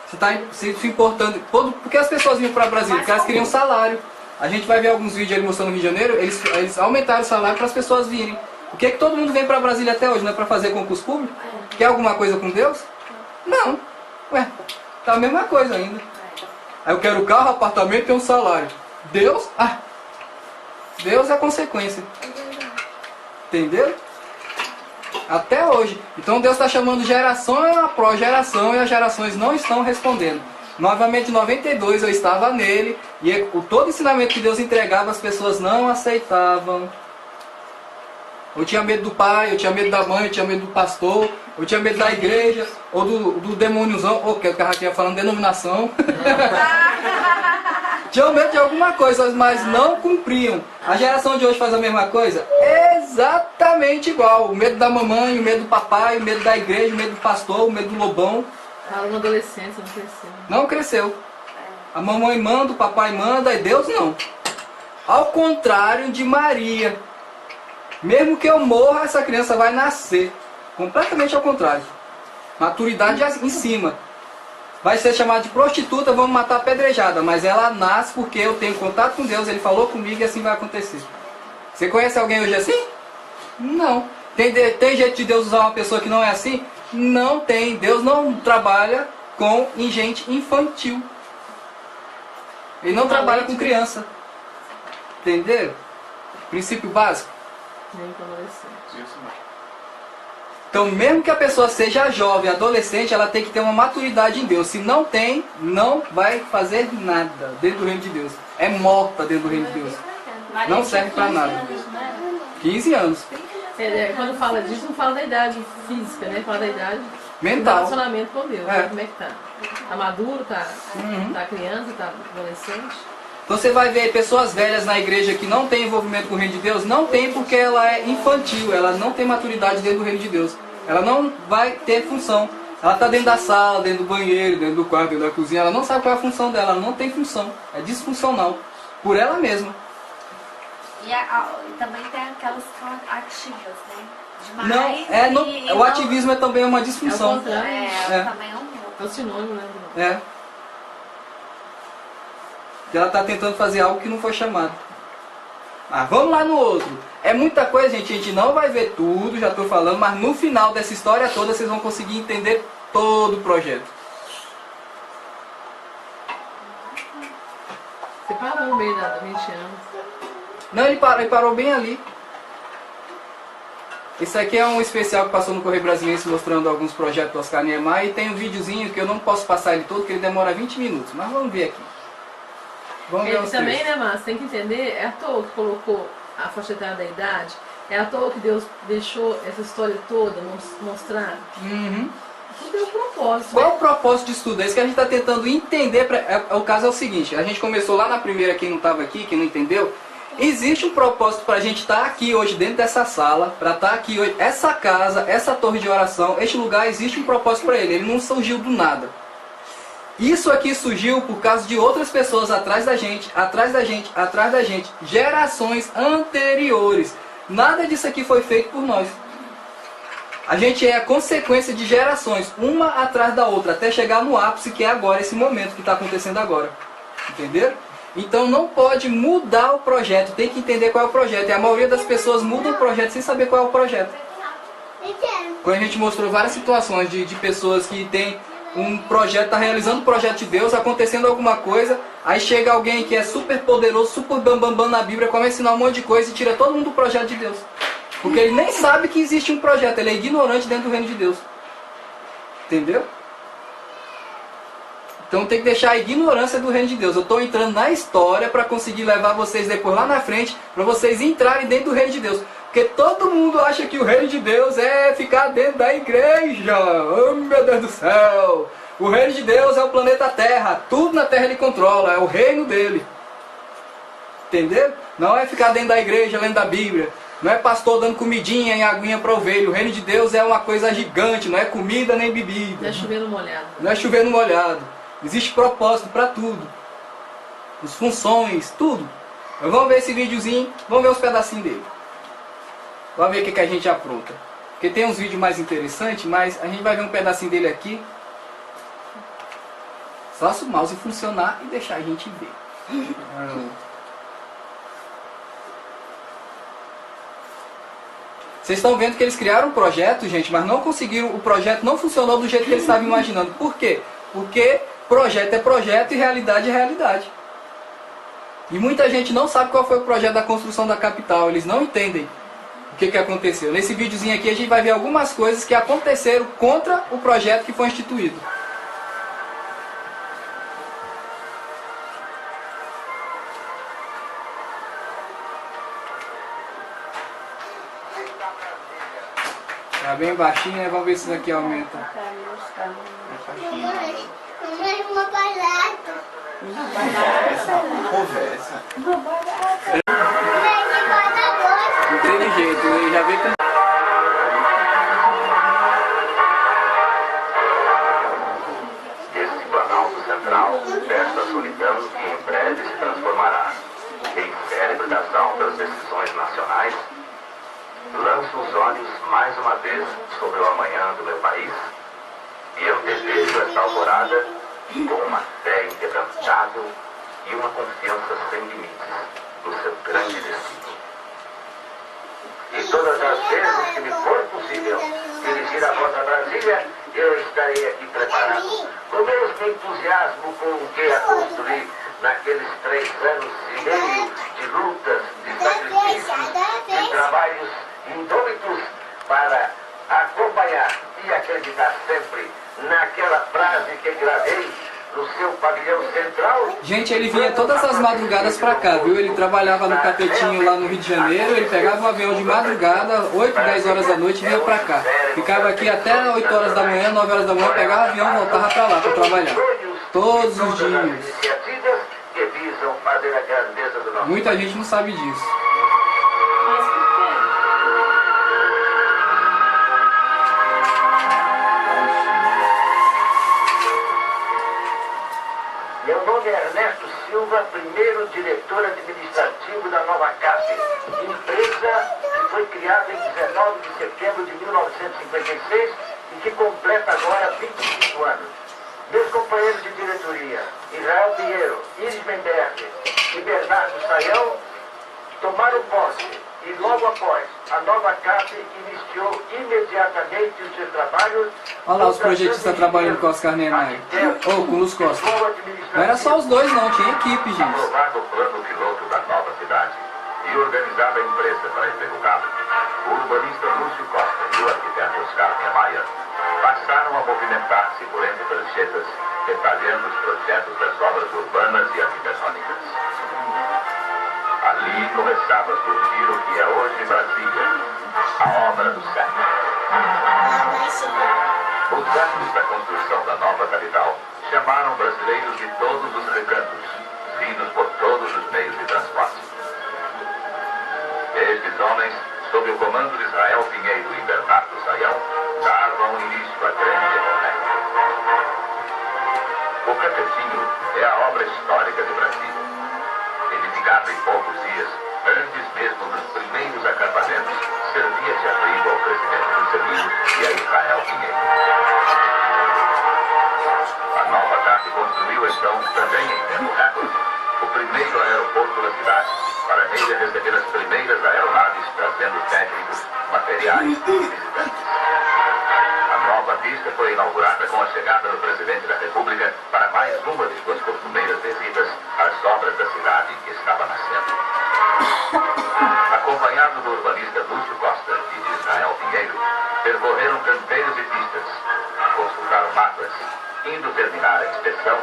Você está se importando. Porque as pessoas vinham para Brasília? Porque elas queriam salário. A gente vai ver alguns vídeos ali mostrando no Rio de Janeiro, eles aumentaram o salário para as pessoas virem. Por que todo mundo vem para Brasília até hoje? Não é para fazer concurso público? Quer alguma coisa com Deus? Não. Ué, tá a mesma coisa ainda. Aí eu quero carro, apartamento e um salário. Deus? Ah, Deus é consequência. Entendeu? Até hoje. Então Deus está chamando geração após geração e as gerações não estão respondendo. Novamente, em 92 eu estava nele e todo ensinamento que Deus entregava as pessoas não aceitavam. Eu tinha medo do pai, eu tinha medo da mãe, eu tinha medo do pastor, eu tinha medo da igreja, ou do demôniozão, ou que o cara tinha falando denominação. Tinha medo de alguma coisa, mas não cumpriam. A geração de hoje faz a mesma coisa? exatamente igual. O medo da mamãe, o medo do papai, o medo da igreja, o medo do pastor, o medo do lobão. Fala na adolescência, não cresceu. Não cresceu. A mamãe manda, o papai manda, e Deus não. Ao contrário de Maria. Mesmo que eu morra, essa criança vai nascer. Completamente ao contrário. Maturidade em cima. Vai ser chamada de prostituta, vamos matar apedrejada. Mas ela nasce porque eu tenho contato com Deus, Ele falou comigo e assim vai acontecer. Você conhece alguém hoje assim? Não. Tem jeito de Deus usar uma pessoa que não é assim? Não tem. Deus não trabalha com gente infantil. Ele não trabalha com criança. Entenderam? Princípio básico. Nem com adolescente. Então, mesmo que a pessoa seja jovem, adolescente, ela tem que ter uma maturidade em Deus. Se não tem, não vai fazer nada dentro do reino de Deus. É morta dentro do reino de Deus. Não serve para nada. 15 anos. Quando fala disso, não fala da idade física, né? Fala da idade mental. Do relacionamento com Deus. É. Como é que tá? Tá maduro? Tá criança? Tá adolescente? Então você vai ver pessoas velhas na igreja que não tem envolvimento com o reino de Deus. Não tem porque ela é infantil. Ela não tem maturidade dentro do reino de Deus. Ela não vai ter função. Ela está dentro da sala, dentro do banheiro, dentro do quarto, dentro da cozinha. Ela não sabe qual é a função dela. Ela não tem função. É disfuncional. Por ela mesma. E também tem aquelas que são ativas, né? Demais. O ativismo é também uma disfunção. Também é um pouco. É o sinônimo, né? É. Ela está tentando fazer algo que não foi chamado. Vamos lá no outro. É muita coisa, gente. A gente não vai ver tudo, já estou falando, mas no final dessa história toda vocês vão conseguir entender todo o projeto. Você parou no meio da 20 anos. Não, ele parou bem ali. Esse aqui é um especial que passou no Correio Brasiliense mostrando alguns projetos do Oscar Niemeyer. E tem um videozinho que eu não posso passar ele todo, porque ele demora 20 minutos. Mas vamos ver aqui. Vamos ver Ele os também, trechos. né, Márcio? Tem que entender, é à toa que colocou a faixa etária da idade, é à toa que Deus deixou essa história toda mostrar. Tudo tem um propósito. Qual é o propósito disso tudo? É isso que a gente está tentando entender. O caso é o seguinte, a gente começou lá na primeira, quem não estava aqui, quem não entendeu. Existe um propósito para a gente estar aqui hoje dentro dessa sala, para estar aqui hoje, essa casa, essa torre de oração, este lugar, existe um propósito para ele. Ele não surgiu do nada. Isso aqui surgiu por causa de outras pessoas atrás da gente, atrás da gente, atrás da gente. Gerações anteriores. Nada disso aqui foi feito por nós. A gente é a consequência de gerações, uma atrás da outra, até chegar no ápice que é agora, esse momento que está acontecendo agora. Entenderam? Então não pode mudar o projeto, tem que entender qual é o projeto. E a maioria das pessoas muda o projeto sem saber qual é o projeto. Quando a gente mostrou várias situações de pessoas que têm um projeto, está realizando o projeto de Deus, acontecendo alguma coisa, aí chega alguém que é super poderoso, super bambambam na Bíblia, começa a ensinar um monte de coisa e tira todo mundo do projeto de Deus. Porque ele nem sabe que existe um projeto, ele é ignorante dentro do reino de Deus. Entendeu? Então tem que deixar a ignorância do reino de Deus. Eu estou entrando na história para conseguir levar vocês depois lá na frente, para vocês entrarem dentro do reino de Deus. Porque todo mundo acha que o reino de Deus é ficar dentro da igreja. Oh, meu Deus do céu! O reino de Deus é o planeta Terra. Tudo na Terra ele controla. É o reino dele. Entendeu? Não é ficar dentro da igreja, lendo a Bíblia. Não é pastor dando comidinha e aguinha para ovelha. O reino de Deus é uma coisa gigante. Não é comida nem bebida. Não é chover no molhado. Não é chover no molhado. Existe propósito para tudo. As funções, tudo. Mas vamos ver esse videozinho. Vamos ver uns pedacinhos dele. Vamos ver o que a gente apronta. Porque tem uns vídeos mais interessantes, mas a gente vai ver um pedacinho dele aqui. Só se o mouse funcionar e deixar a gente ver. Vocês estão vendo que eles criaram um projeto, gente, mas não conseguiram, o projeto não funcionou do jeito que eles estavam imaginando. Por quê? Porque projeto é projeto e realidade é realidade. E muita gente não sabe qual foi o projeto da construção da capital, eles não entendem o que aconteceu. Nesse videozinho aqui a gente vai ver algumas coisas que aconteceram contra o projeto que foi instituído. Tá bem baixinho, né? Vamos ver se isso aqui aumenta. Uma barata. Conversa. Não teve jeito, ele uma vez sobre o amanhã do meu país, e eu desejo essa alvorada com uma fé inquebrantável e uma confiança sem limites no seu grande destino. E todas as vezes que me for possível dirigir a voz a Brasília, eu estarei aqui preparado, com o mesmo entusiasmo com o que a construí naqueles 3 anos e meio de lutas, de sacrifícios, de trabalhos indômitos para acompanhar e acreditar sempre naquela frase que gravei no seu pavilhão central. Gente, ele vinha todas as madrugadas pra cá, viu? Ele trabalhava no Capetinho lá no Rio de Janeiro, ele pegava um avião de madrugada, 8, 10 horas da noite e vinha pra cá. Ficava aqui até 8 horas da manhã, 9 horas da manhã, pegava o avião e voltava pra lá pra trabalhar. Todos os dias. Muita gente não sabe disso. Meu nome é Ernesto Silva, primeiro diretor administrativo da Nova CAP, empresa que foi criada em 19 de setembro de 1956 e que completa agora 25 anos. Meus companheiros de diretoria, Israel Pinheiro, Iris Menberg e Bernardo Saião, tomaram posse e logo após a Nova CAP iniciou imediatamente os seus trabalhos. Olha lá os projetistas trabalhando com Oscar Niemeyer, ou com Luz Costa. Não era só os dois não, tinha equipe, gente. Aprovado o plano piloto da nova cidade e organizada a empresa para executá-lo, o urbanista Lúcio Costa e o arquiteto Oscar Niemeyer passaram a movimentar-se por entre pranchetas, detalhando os projetos das obras urbanas e arquitetônicas. Ali começava a surgir o que é hoje Brasília, a obra do século. Os atos da construção da nova capital chamaram brasileiros de todos os recantos, vindos por todos os meios de transporte. Estes homens, sob o comando de Israel Pinheiro e Bernardo Saião, davam início à grande epopeia. O Capetinho é a obra histórica de Brasília. Edificado em poucos dias, antes mesmo dos primeiros acampamentos, servia de abrigo ao presidente Juscelino e a Israel Pinheiro. A Nova CAP construiu então, também em tempo recorde, o primeiro aeroporto da cidade, para nele receber as primeiras aeronaves trazendo técnicos, materiais e visitantes. A nova pista foi inaugurada com a chegada do presidente da República para mais uma de suas costumeiras visitas às obras da cidade que estava nascendo. Acompanhado do urbanista Lúcio Costa e de Israel Pinheiro, percorreram canteiros e pistas, consultaram mapas, indo terminar a inspeção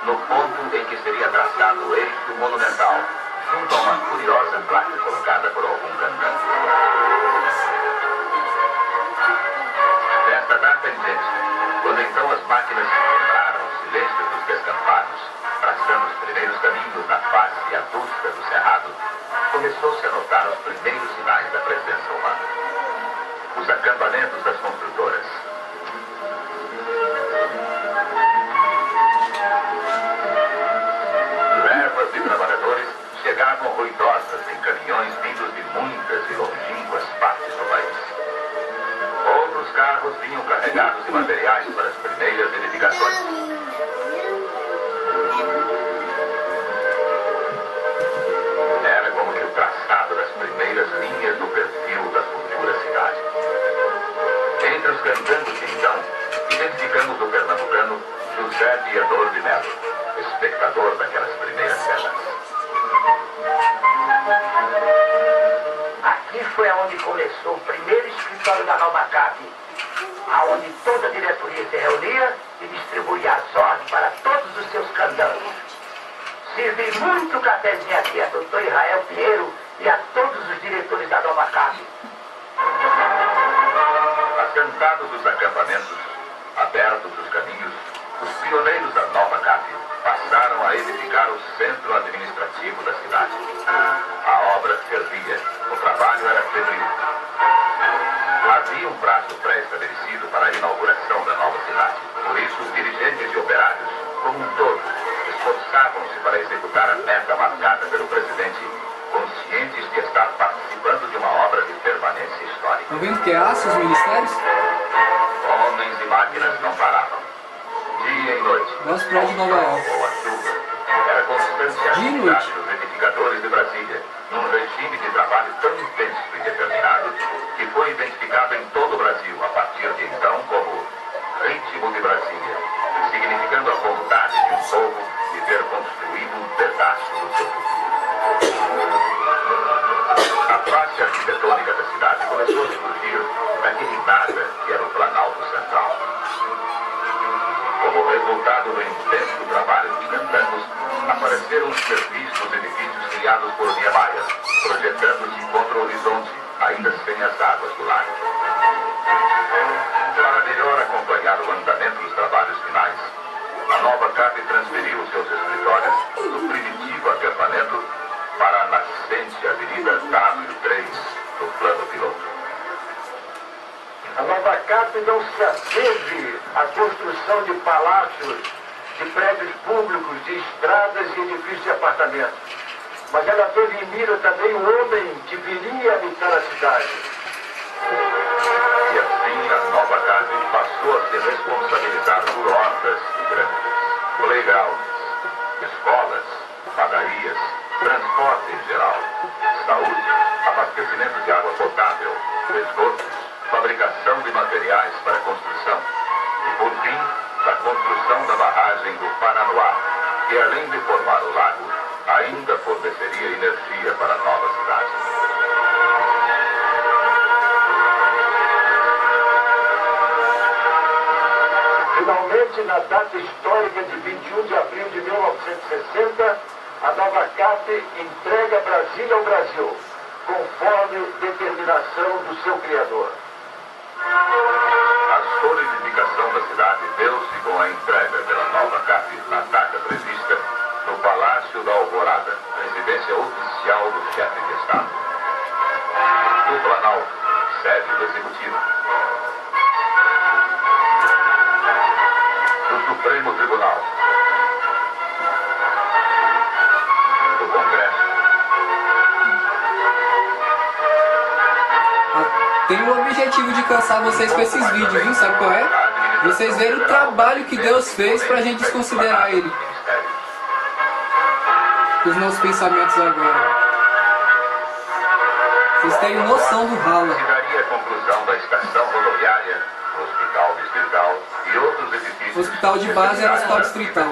no ponto em que seria traçado o eixo monumental, junto a uma curiosa placa colocada por algum cantante. Nesta data em diante, quando então as máquinas quebraram o silêncio dos descampados, traçando os primeiros caminhos na face adusta do cerrado, começou-se a notar os primeiros sinais da presença humana. Os acampamentos das construtoras. Levas de trabalhadores chegavam ruidosas em caminhões vindos de muitas e longínquas partes do país. Outros carros vinham carregados de materiais para as primeiras edificações. Era como que o traçado das primeiras linhas do perfil da futura cidade. Entre os cantantes, então, identificamos o pernambucano José Diador de Melo, espectador daquelas primeiras cenas. Aqui foi onde começou o primeiro escritório da Nova CAP, aonde toda a diretoria se reunia e distribuía as ordens para todos os seus candidatos. Servi muito cafezinho aqui a doutor Israel Pinheiro e a todos os diretores da Nova CAP. Assentados os acampamentos, abertos os caminhos, os pioneiros da Nova CAP passaram a edificar o centro administrativo da cidade. A obra servia, o trabalho era febril. Havia um prazo pré-estabelecido para a inauguração da nova cidade. Por isso, os dirigentes e operários, como um todo, esforçavam-se para executar a meta marcada pelo presidente, conscientes de estar participando de uma obra de permanência histórica. Tá vendo que é aço os ministérios? Homens e máquinas não paravam. Dia e noite. Nosso prédio de Nova York. Ou a chuva. Era constante a atividade dos edificadores de Brasília, num regime de trabalho tão intenso e determinado que foi identificado em todo o Brasil a partir de então como ritmo de Brasília, significando a vontade de um povo de ter construído um pedaço do seu futuro. A face arquitetônica da cidade começou a surgir daquele nada que era o Planalto Central. Como resultado do intenso trabalho dos cantanos, apareceram os perfis dos edifícios criados por Niemeyer, projetando-se contra o horizonte, ainda sem as águas do lago. Para melhor acompanhar o andamento dos trabalhos finais, a nova CAP transferiu seus escritórios do primitivo acampamento para a nascente Avenida W3 do plano piloto. A nova CAP não se ateve à construção de palácios, de prédios públicos, de estradas e edifícios de apartamentos. Mas ela teve em mira também o homem que viria a habitar a cidade. E assim a nova CAP passou a se responsabilizar por hortas grandes, playgrounds, escolas, padarias, transporte em geral, saúde, abastecimento de água potável, esgotos, fabricação de materiais para construção e, por fim, da construção da barragem do Paranoá, que além de formar o lago, ainda forneceria energia para a nova cidade. Finalmente, na data histórica de 21 de abril de 1960, a nova CAP entrega Brasília ao Brasil, conforme determinação do seu criador. A solidificação da cidade deu-se com a entrega pela nova CAP na data prevista no Palácio da Alvorada, residência oficial do chefe de Estado. No Planalto, sede do Executivo. Do Supremo Tribunal. Do Congresso. Tem o objetivo de cansar vocês com esses vídeos, viu? Sabe qual é? Vocês verem o trabalho que Deus fez pra gente desconsiderar Ele. Os nossos pensamentos agora. Vocês têm noção do rala. Daria a conclusão da estação rodoviária, hospital distrital e outros edifícios. O hospital de base era o hospital distrital.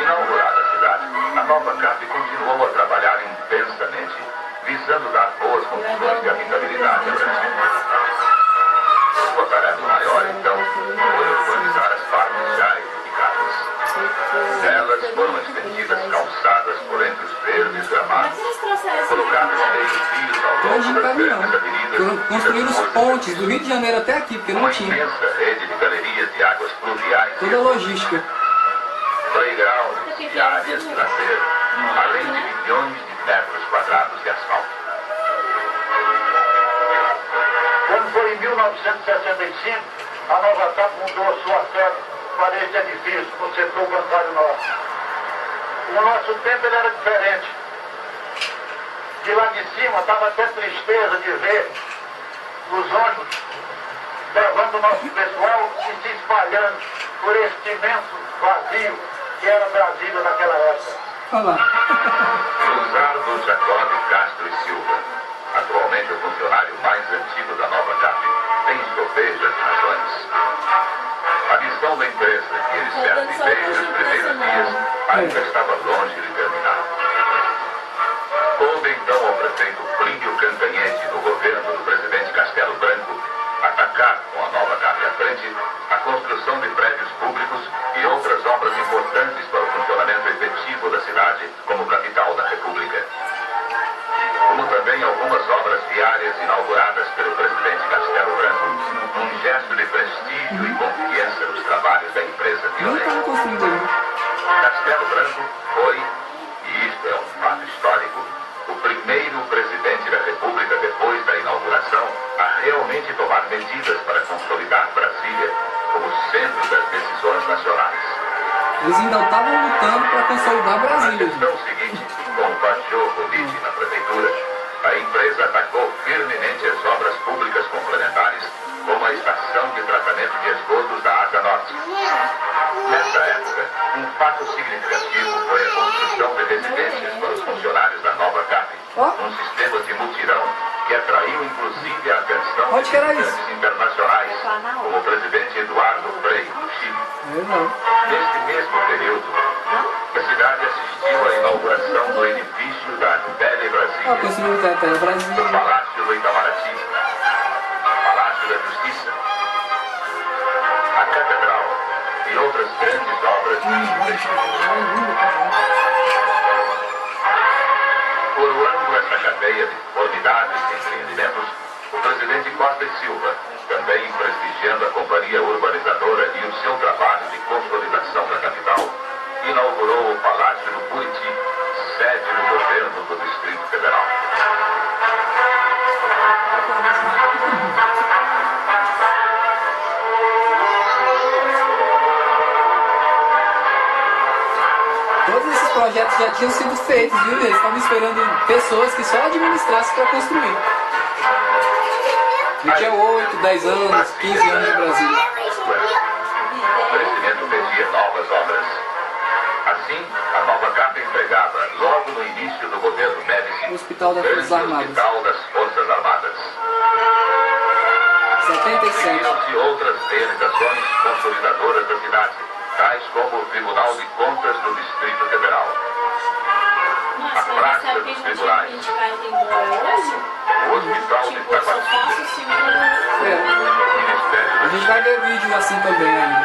Inaugurada a cidade, a nova CAP continuou a trabalhar intensamente, visando dar boas condições de habitabilidade a Brasília. Sua tarefa maior, então, foi urbanizar as partes já edificadas. Nelas foram estendidas calçadas por entre os verdes gramados, colocadas meio-fios ao longo das grandes avenidas. Construíram os pontes do Rio de Janeiro até aqui, porque não tinha. Uma imensa rede de galerias de águas pluviais. Toda a logística. Playgrounds e áreas de lazer, além de milhões de metros quadrados de asfalto. Quando foi em 1965, a nova CAP mudou a sua sede para este edifício, no setor bancário norte. No nosso tempo ele era diferente. De lá de cima dava até tristeza de ver os ônibus levando o nosso pessoal e se espalhando por este imenso vazio que era Brasília naquela época. Olá. Luzardo Jacob Castro e Silva, atualmente o funcionário mais antigo da nova CAP, tem sobejas razões. A missão da empresa, que ele serve desde os primeiros dias, ainda estava longe de terminar. Coube então ao prefeito Plínio Cantanhete, do governo do presidente Castelo Branco, atacar com a nova CAP à frente a construção de prédios públicos e outras obras importantes para o funcionamento efetivo da cidade como capital da República. Como também algumas obras viárias inauguradas pelo presidente Castelo Branco, num gesto de prestígio e confiança nos trabalhos da empresa pioneira. Castelo Branco foi, e isto é um fato histórico, o primeiro presidente da República depois da inauguração a realmente tomar medidas para consolidar Brasília como centro das decisões nacionais. Eles ainda estavam lutando para consolidar Brasília. Na questão seguinte, com o Pachô Covid na prefeitura, a empresa atacou firmemente as obras públicas complementares, como a estação de tratamento de esgotos da Asa Norte. Nessa época, um fato significativo foi a construção de residências para os funcionários da nova CAP, um sistema de mutirão que atraiu inclusive a atenção de visitantes internacionais, como o presidente Eduardo Frei, do Chile. Neste mesmo período, a cidade assistiu à inauguração do edifício da Tele Brasil, do Palácio do Itamaraty, Palácio da Justiça, a Catedral e outras grandes obras de infraestrutura. Coroando essa cadeia de formidáveis empreendimentos, o presidente Costa e Silva, também prestigiando a companhia urbanizadora e o seu trabalho de consolidação da capital, inaugurou o Palácio do Buriti, sede do governo do Distrito Federal. Todos esses projetos já tinham sido feitos, viu? Eles estavam esperando pessoas que só administrassem para construir. E tinha 8, 10 anos, 15 anos de Brasília. O crescimento pedia novas obras. Assim, a nova CAP entregava, logo no início do governo Médici, o Hospital das Forças Armadas. Hospital das Forças Armadas. 77. Seguiram-se outras realizações consolidadoras da cidade, tais como o Tribunal de Contas do Distrito Federal, a Praça dos Tribunais, o Hospital de Taguatinga, A gente vai ver vídeo assim também ainda. o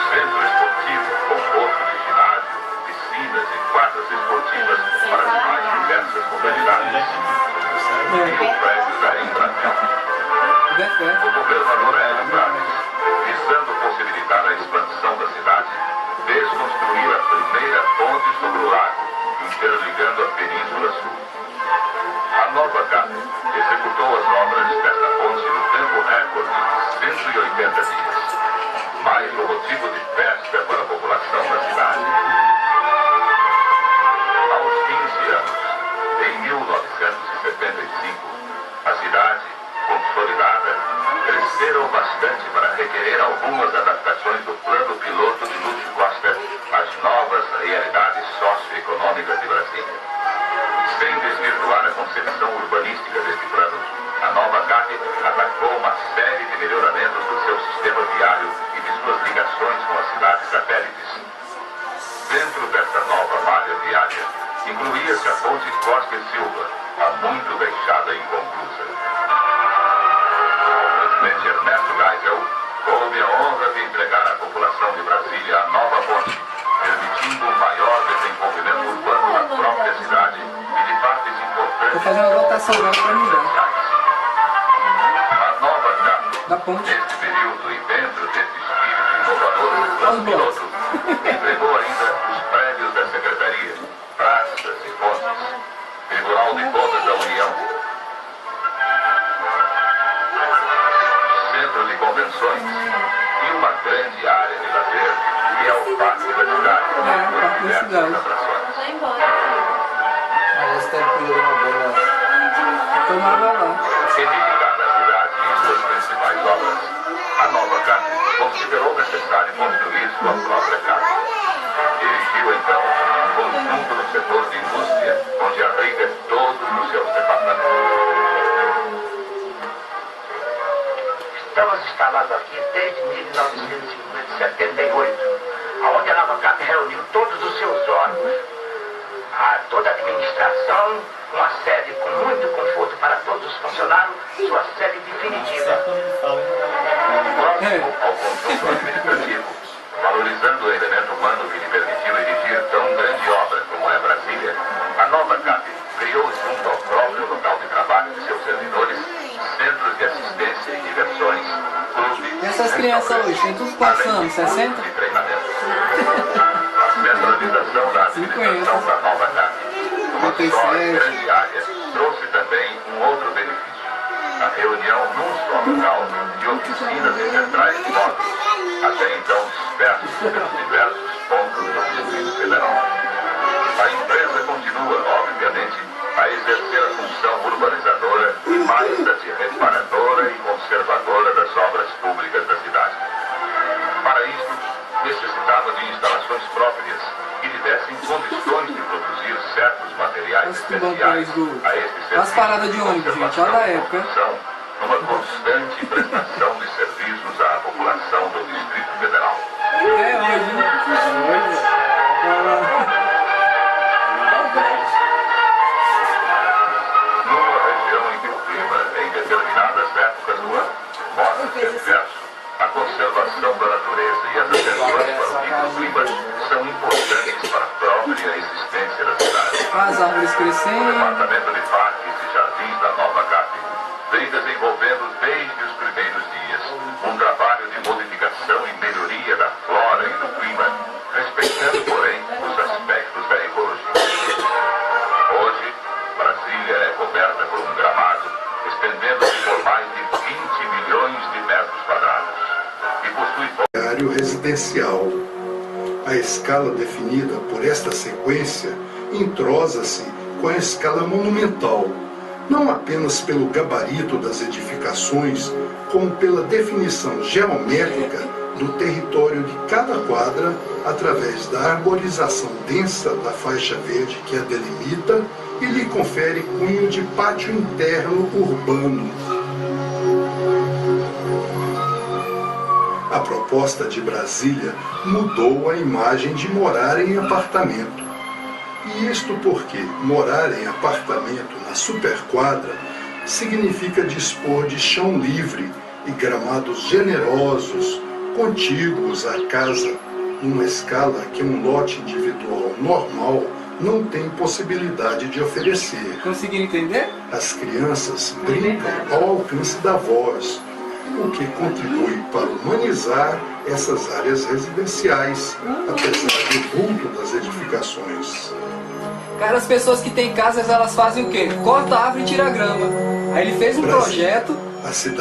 Centro Esportivo, conforto de ginásio, piscinas e quadras esportivas para as mais diversas modalidades, e o prédio da Embratel. O governador Hélio Braves, visando possibilitar a expansão da cidade, desconstruiu a primeira ponte sobre o lago, interligando a Península Sul. A nova CAP executou as obras desta ponte no tempo recorde de 180 dias, mais um motivo de festa para a população da cidade. Aos 15 anos, em 1975, a cidade, consolidada, cresceram bastante para requerer algumas adaptações do plano piloto de Lúcio Costa às novas realidades socioeconômicas de Brasília. Sem desvirtuar a concepção urbanística deste plano, a nova CAP atacou uma série de melhoramentos do seu sistema viário e de suas ligações com as cidades satélites. Dentro desta nova malha viária, incluía-se a ponte Costa e Silva, há muito deixada inconclusa. O presidente Ernesto Geisel coube a honra de entregar à população de Brasília a nova ponte, permitindo um maior desenvolvimento urbano na própria cidade e de partes importantes. Vou fazer uma votação agora para mudar. A nova CAP, da ponte. neste período e dentro deste espírito inovador do plano piloto, entregou ainda os prédios da Secretaria, praças e pontes, Tribunal de Contas da União, centro de convenções e uma grande área de lazer, que é o Parque da Cidade, com diversas atrações. Mas esse tempo eu não vou Tomava lá. Edificada a cidade e suas principais obras, a nova CAP considerou necessário construir sua própria casa. Dirigiu então um conjunto no setor de indústria, onde abriga todos os seus departamentos. Estamos instalados aqui desde 1978, onde a nova CAP reuniu todos os seus órgãos, toda a administração, uma sede com muito conforto para todos os funcionários, sua sede definitiva. Próximo ao conjunto administrativo, valorizando o elemento humano que lhe permitiu erigir tão grande obra como é Brasília, a nova CAP criou junto ao próprio local de trabalho de seus servidores centros de assistência e diversões, clubes. E essas crianças hoje, tem tudo quantos anos? 60? De treinamento. A centralização da administração da nova CAP, uma só grande área, trouxe também um outro benefício: a reunião num só local de oficinas e centrais de módulos, até então dispersos pelos diversos pontos do Distrito Federal. A empresa continua, obviamente, a exercer a função acostumando com isso as paradas de ônibus, gente, olha da época. Numa constante prestação de serviços à população do Distrito Federal. É hoje, né? Numa região em que o clima, em determinadas épocas do ano, mostra-se adverso, a conservação da natureza e as atenções para o microclima são importantes para a própria existência da cidade. As árvores O crescendo. Departamento de Parques e Jardins da Nova CAP vem desenvolvendo desde os primeiros dias um trabalho de modificação e melhoria da flora e do clima, respeitando, porém, os aspectos da ecologia. Hoje, Brasília é coberta por um gramado estendendo-se por mais de 20 milhões de metros quadrados e possui área residencial. A escala definida por esta sequência entrosa-se com a escala monumental, não apenas pelo gabarito das edificações, como pela definição geométrica do território de cada quadra através da arborização densa da faixa verde que a delimita e lhe confere cunho de pátio interno urbano. A proposta de Brasília mudou a imagem de morar em apartamento. E isto porque morar em apartamento na superquadra significa dispor de chão livre e gramados generosos, contíguos à casa, numa escala que um lote individual normal não tem possibilidade de oferecer. Conseguiram entender? As crianças brincam ao alcance da voz, o que contribui para humanizar essas áreas residenciais, apesar do vulto das edificações. Cara, as pessoas que têm casas, elas fazem o quê? Corta a árvore e tira a grama. Aí ele fez um projeto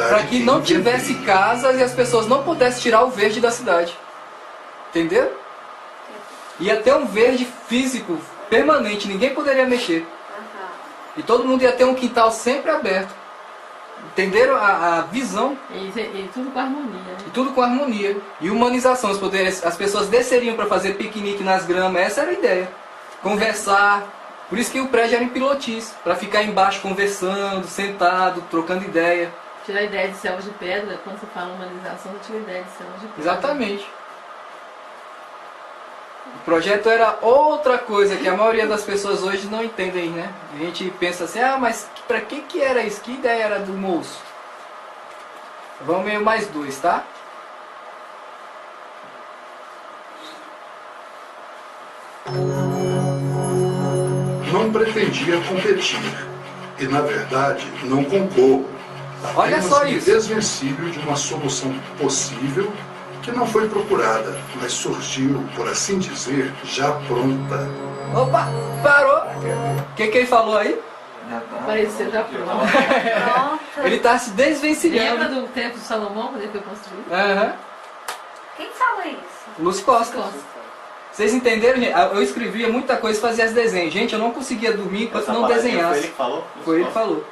para que não tivesse casas e as pessoas não pudessem tirar o verde da cidade. Entendeu? Ia ter um verde físico, permanente, ninguém poderia mexer. E todo mundo ia ter um quintal sempre aberto. Entenderam a visão? E tudo com harmonia. E tudo com harmonia. E humanização. As pessoas desceriam para fazer piquenique nas gramas. Essa era a ideia. Conversar. Por isso que o prédio era em pilotis. Para ficar embaixo conversando, sentado, trocando ideia. Tirar a ideia de selva de pedra. Quando você fala humanização, você tira a ideia de selva de pedra. Exatamente. O projeto era outra coisa que a maioria das pessoas hoje não entendem, né? A gente pensa assim, mas pra que era isso? Que ideia era do moço? Vamos ver mais dois, tá? Não pretendia competir e, na verdade, não concorro. Olha só isso. Desvencilho de uma solução possível que não foi procurada, mas surgiu, por assim dizer, já pronta. Opa, parou! O que ele falou aí? Apareceu já pronto. Ele está se desvencilhando. Lembra do tempo de Salomão, quando ele foi construído? Quem fala isso? Lúcio Costa. Vocês entenderam, gente? Eu escrevia muita coisa, fazia os desenhos. Gente, eu não conseguia dormir enquanto não desenhasse. Foi ele que falou? Foi ele que falou.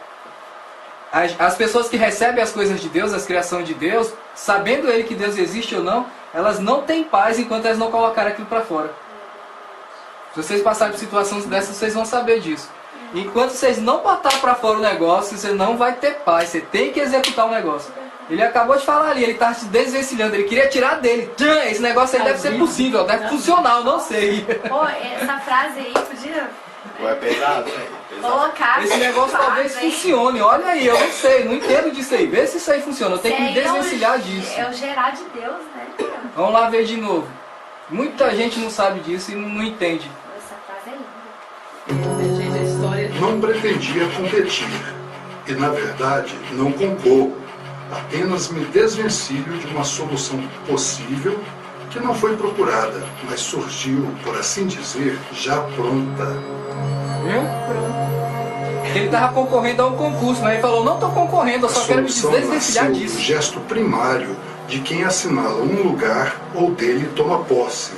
As pessoas que recebem as coisas de Deus, as criações de Deus, sabendo ele que Deus existe ou não, elas não têm paz enquanto elas não colocarem aquilo para fora. Se vocês passarem por situações dessas, vocês vão saber disso. Enquanto vocês não botar para fora o negócio, você não vai ter paz. Você tem que executar o negócio. Ele acabou de falar ali, ele está se desvencilhando, ele queria tirar dele. Esse negócio aí deve ser possível, deve funcionar, eu não sei. Pô, essa frase aí podia... É pesado, né? Colocar. Esse negócio talvez funcione. Olha aí, eu não sei, não entendo disso aí. Vê se isso aí funciona. Eu tenho que me desvencilhar disso. É o gerar de Deus, né? Vamos lá ver de novo. Muita gente não sabe disso e não entende. Essa frase é linda. Não pretendia competir e, na verdade, não concorro. Apenas me desvencilho de uma solução possível que não foi procurada, mas surgiu, por assim dizer, já pronta. Ele estava concorrendo a um concurso, mas ele falou, não estou concorrendo, eu só quero me desvencilhar disso. O gesto primário de quem assinala um lugar ou dele toma posse.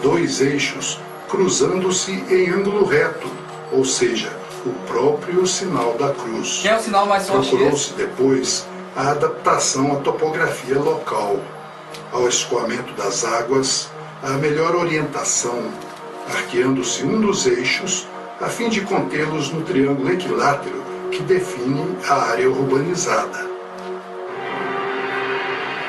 Dois eixos cruzando-se em ângulo reto, ou seja, o próprio sinal da cruz. Que é o sinal mais forte? Procurou-se depois a adaptação à topografia local, ao escoamento das águas, à melhor orientação, arqueando-se um dos eixos a fim de contê-los no triângulo equilátero que define a área urbanizada.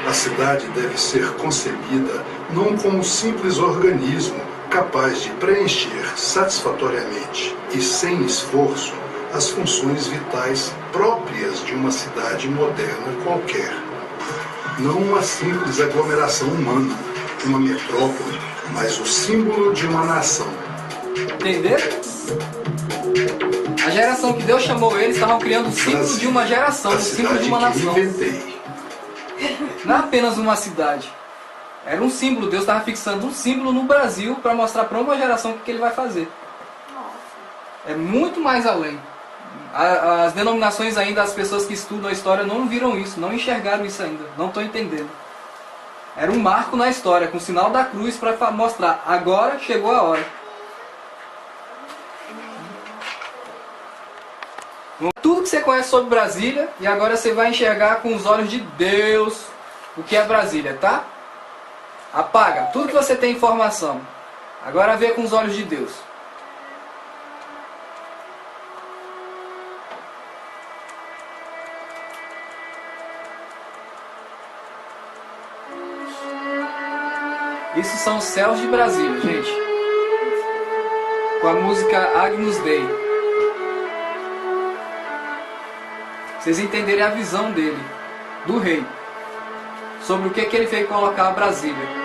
A cidade deve ser concebida não como um simples organismo capaz de preencher satisfatoriamente e sem esforço as funções vitais próprias de uma cidade moderna qualquer. Não uma simples aglomeração humana, uma metrópole, mas o símbolo de uma nação. Entenderam? A geração que Deus chamou eles estavam criando o símbolo de uma geração, o símbolo de uma nação. Não é apenas uma cidade. Era um símbolo. Deus estava fixando um símbolo no Brasil para mostrar para uma geração o que ele vai fazer. É muito mais além. As denominações ainda, as pessoas que estudam a história não viram isso, não enxergaram isso ainda, não estão entendendo. Era um marco na história, com o sinal da cruz para mostrar, agora chegou a hora. Tudo que você conhece sobre Brasília, e agora você vai enxergar com os olhos de Deus o que é Brasília, tá? Apaga tudo que você tem informação. Agora vê com os olhos de Deus. Isso são os céus de Brasília, gente. Com a música Agnus Dei. Vocês entenderem a visão dele, do rei, sobre o que ele veio colocar a Brasília.